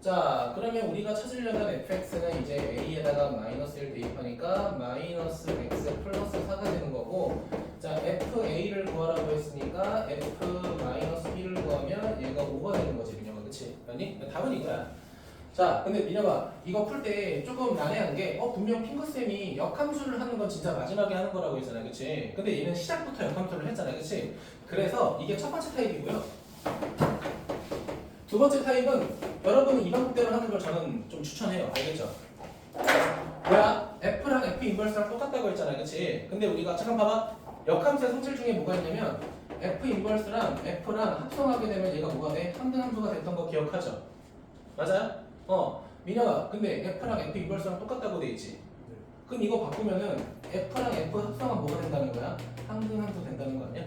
S2: 자, 자, 그러면 우리가 찾으려던 fx는 이제 a에다가 마이너스 1 대입하니까 마이너스 x 플러스 4가 되는 거고, 자, fa를 구하라고 했으니까 f 마이너스 1을 구하면 얘가 5가 되는 거지, 민혁아. 그치? 아니? 답은 이거야. 자, 근데 민혁아, 이거 풀 때 조금 난해한 게, 분명 핑크쌤이 역함수를 하는 건 진짜 마지막에 하는 거라고 했잖아. 그치? 근데 얘는 시작부터 역함수를 했잖아. 그치? 그래서 이게 첫 번째 타입이고요. 두 번째 타입은 여러분은 이 방법대로 하는 걸 저는 좀 추천해요. 알겠죠? 뭐야? F랑 F 인버스랑 똑같다고 했잖아요. 그치? 근데 우리가 잠깐 봐봐. 역함수의 성질 중에 뭐가 있냐면 F 인버스랑 F랑 합성하게 되면 얘가 뭐가 돼? 함수가 됐던 거 기억하죠? 맞아요? 민혁아, 근데 F랑 F 인버스랑 똑같다고 돼 있지? 그럼 이거 바꾸면은 F랑 F 합성은 뭐가 된다는 거야? 함수 된다는 거 아니야?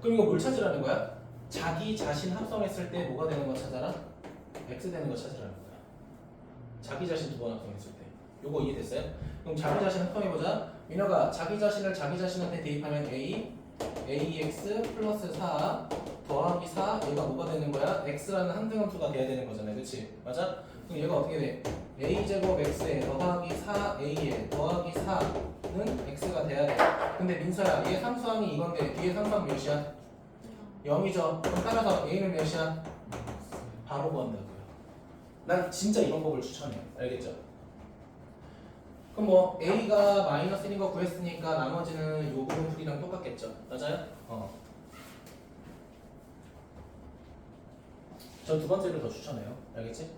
S2: 그럼 이거 뭘 찾으라는 거야? 자기 자신 합성했을 때 뭐가 되는 거 찾아라? X 되는 거 찾으라는 거야. 자기 자신 두 번 합성했을 때. 요거 이해됐어요? 그럼 자기 자신 합성해보자. 민혁아, 자기 자신을 자기 자신한테 대입하면 AX 플러스 4 더하기 4 얘가 뭐가 되는 거야? X라는 항등함수가 돼야 되는 거잖아요. 그치? 맞아? 그럼 얘가 어떻게 돼? A제곱 X에 더하기 4A에 더하기 4는 X가 돼야 돼. 근데 민서야, 얘 상수항이 이건데 뒤에 상수항 몇이야? 0이죠. 그럼 따라서 A는 몇이야? 바로 구한다고요. 난 진짜 이 방법을 추천해요. 알겠죠? 그럼 뭐 A가 마이너스 1인 거 구했으니까 나머지는 요 부분 풀이랑 똑같겠죠. 맞아요? 전 두 번째를 더 추천해요. 알겠지?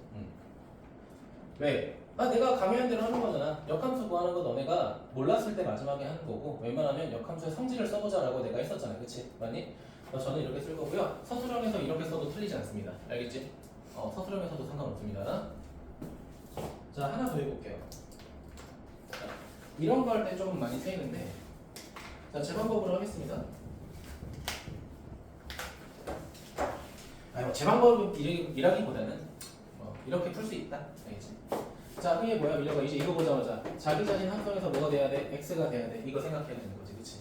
S2: 왜? 내가 강요한 대로 하는 거잖아. 역함수 구하는 거 너네가 몰랐을 때 마지막에 하는 거고, 웬만하면 역함수의 성질을 써보자라고 내가 했었잖아. 그치? 맞니? 저는 이렇게 쓸 거고요. 서술형에서 이렇게 써도 틀리지 않습니다. 알겠지? 서술형에서도 상관없습니다. 자, 하나 더 해볼게요. 자, 이런 거 할 때 조금 많이 쓰이는데, 자, 제 방법으로 하겠습니다. 제 방법이라기보다는 이렇게 풀 수 있다. 알겠지? 자, 그게 뭐야? 밀려가 이제 이거 보자마자 자기 자신 합성해서 뭐가 돼야 돼? X가 돼야 돼. 이거 생각해야 되는 거지, 그치?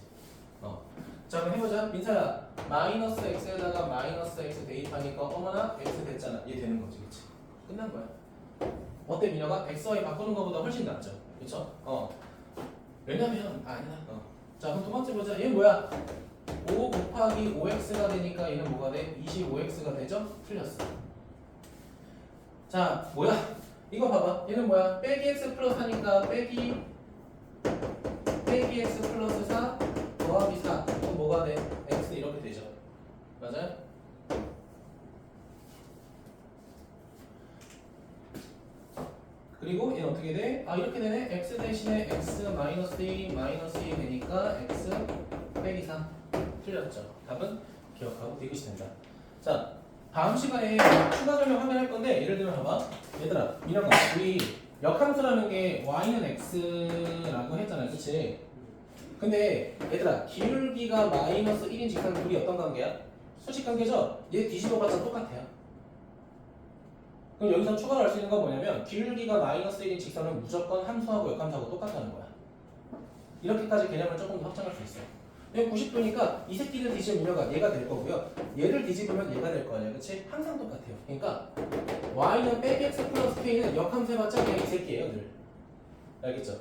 S2: 자, 그럼 해보자. 민서야, 마이너스 X에다가 마이너스 X 대입하니까 어머나 X 됐잖아. 얘 되는 거지, 그치? 끝난 거야. 어때, 민혁아? XY 바꾸는 것보다 훨씬 낫죠, 그쵸? 왜냐면 아니다. 자, 그럼 두 번째 보자. 얘 뭐야? 5 곱하기 5X가 되니까 얘는 뭐가 돼? 25X가 되죠? 틀렸어. 자, 뭐야? 이거 봐봐. 얘는 뭐야? 빼기 X 플러스 하니까 빼기 X 플러스 4 더하기 4. 그럼 뭐가 돼? X 이렇게 되죠. 맞아요? 그리고 얘는 어떻게 돼? 이렇게 되네. X 대신에 X 마이너스 2 되니까 X 빼기 4. 틀렸죠. 답은 기억하고 디귿이 된다. 자, 다음 시간에 추가 설명 확인할 건데, 예를 들면 봐봐. 얘들아, 민혁아, 우리 역함수라는 게 y는 x라고 했잖아, 그치? 근데 얘들아, 기울기가 마이너스 1인 직선 둘이 어떤 관계야? 수직 관계죠? 얘 뒤집어봤자 똑같아요. 그럼 여기서 추가로 할 수 있는 건 뭐냐면, 기울기가 마이너스 1인 직선은 무조건 함수하고 역함수하고 똑같다는 거야. 이렇게까지 개념을 조금 더 확장할 수 있어요. 90도니까 이 새끼를 뒤집으면 얘가 될 거고요. 얘를 뒤집으면 얘가 될 거 아니야, 그치? 항상 똑같아요. 그러니까 y는 빼기 x 플러스 k는 역함수 해봤자 그냥 이 새끼예요, 늘. 알겠죠?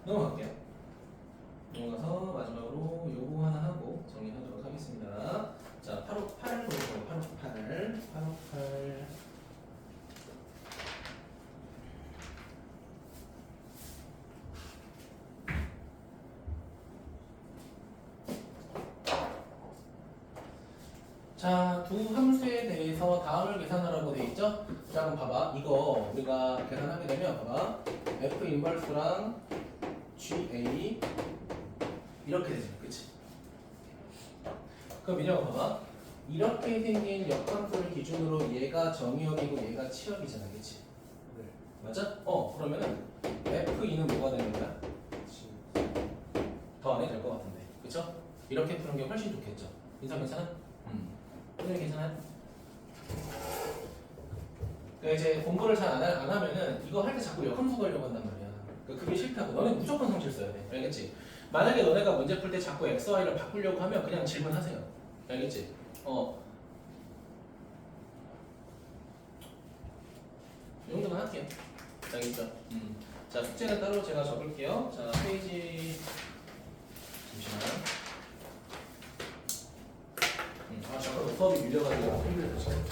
S2: 넘어갈게요. 넘어가서 마지막으로 요거 하나 하고 정리하도록 하겠습니다. 자, 858 보여줘요. 858. 자, 두 함수에 대해서 다음을 계산하라고 돼 있죠? 자, 그럼 봐봐. 이거 우리가 계산하게 되면 봐봐. F 인버스랑 GA 이렇게 되죠. 그치? 그럼 민혁아 봐봐. 이렇게 생긴 역함수를 기준으로 얘가 정의역이고 얘가 치역이잖아. 그치? 맞아? 그러면은 F2는 뭐가 되는 거야? 더 안 해도 될 것 같은데. 그쵸? 이렇게 푸는 게 훨씬 좋겠죠? 인상 괜찮아? 오늘 괜찮아요? 그러니까 이제 공부를 잘 안 하면은 이거 할 때 자꾸 역함수 걸려고 한단 말이야. 그러니까 그게 싫다고. 너네 무조건 성질 써야 돼. 알겠지? 만약에 너네가 문제 풀 때 자꾸 x, y를 바꾸려고 하면 그냥 질문하세요. 알겠지? 이 정도만 할게요. 알겠죠? 자, 숙제는 따로 제가 적을게요. 자, 페이지 잠시만. 잠깐 수업이 밀려가지고 힘들어 지금.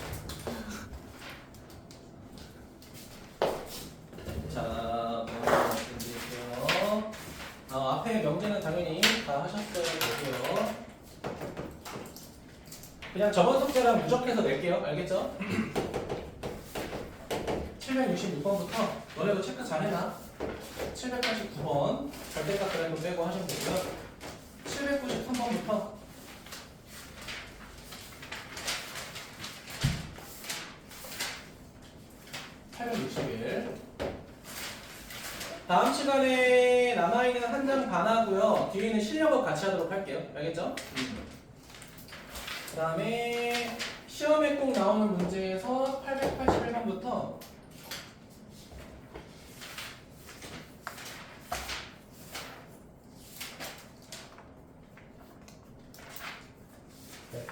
S2: 자, 말씀드릴게요. 앞에 명제는 당연히 다 하셨어야 되고요. 그냥 저번 숙제랑 누적해서 낼게요. 알겠죠? 766번부터 너네도 체크 잘 해놔. 789번 절대값을 한번 빼고 하시면 되고요. 793번부터 861. 다음 시간에 남아있는 한 장 반 하고요. 뒤에 있는 실력을 같이 하도록 할게요. 알겠죠? 그 다음에 시험에 꼭 나오는 문제에서 881번부터 네.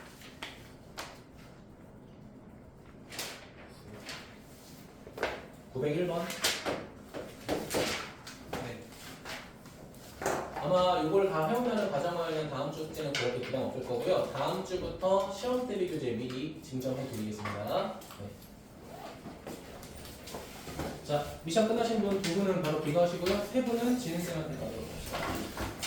S2: 901번. 네. 아마 이걸 다 해오면은 가정하에는 다음 주 숙제는 그렇게 부담 없을 거고요. 다음 주부터 시험 대비 교재 미리 증정해 드리겠습니다. 네. 자, 미션 끝나신 분 두 분은 바로 귀가하시고요. 세 분은 진행생한테 가도록 합시다.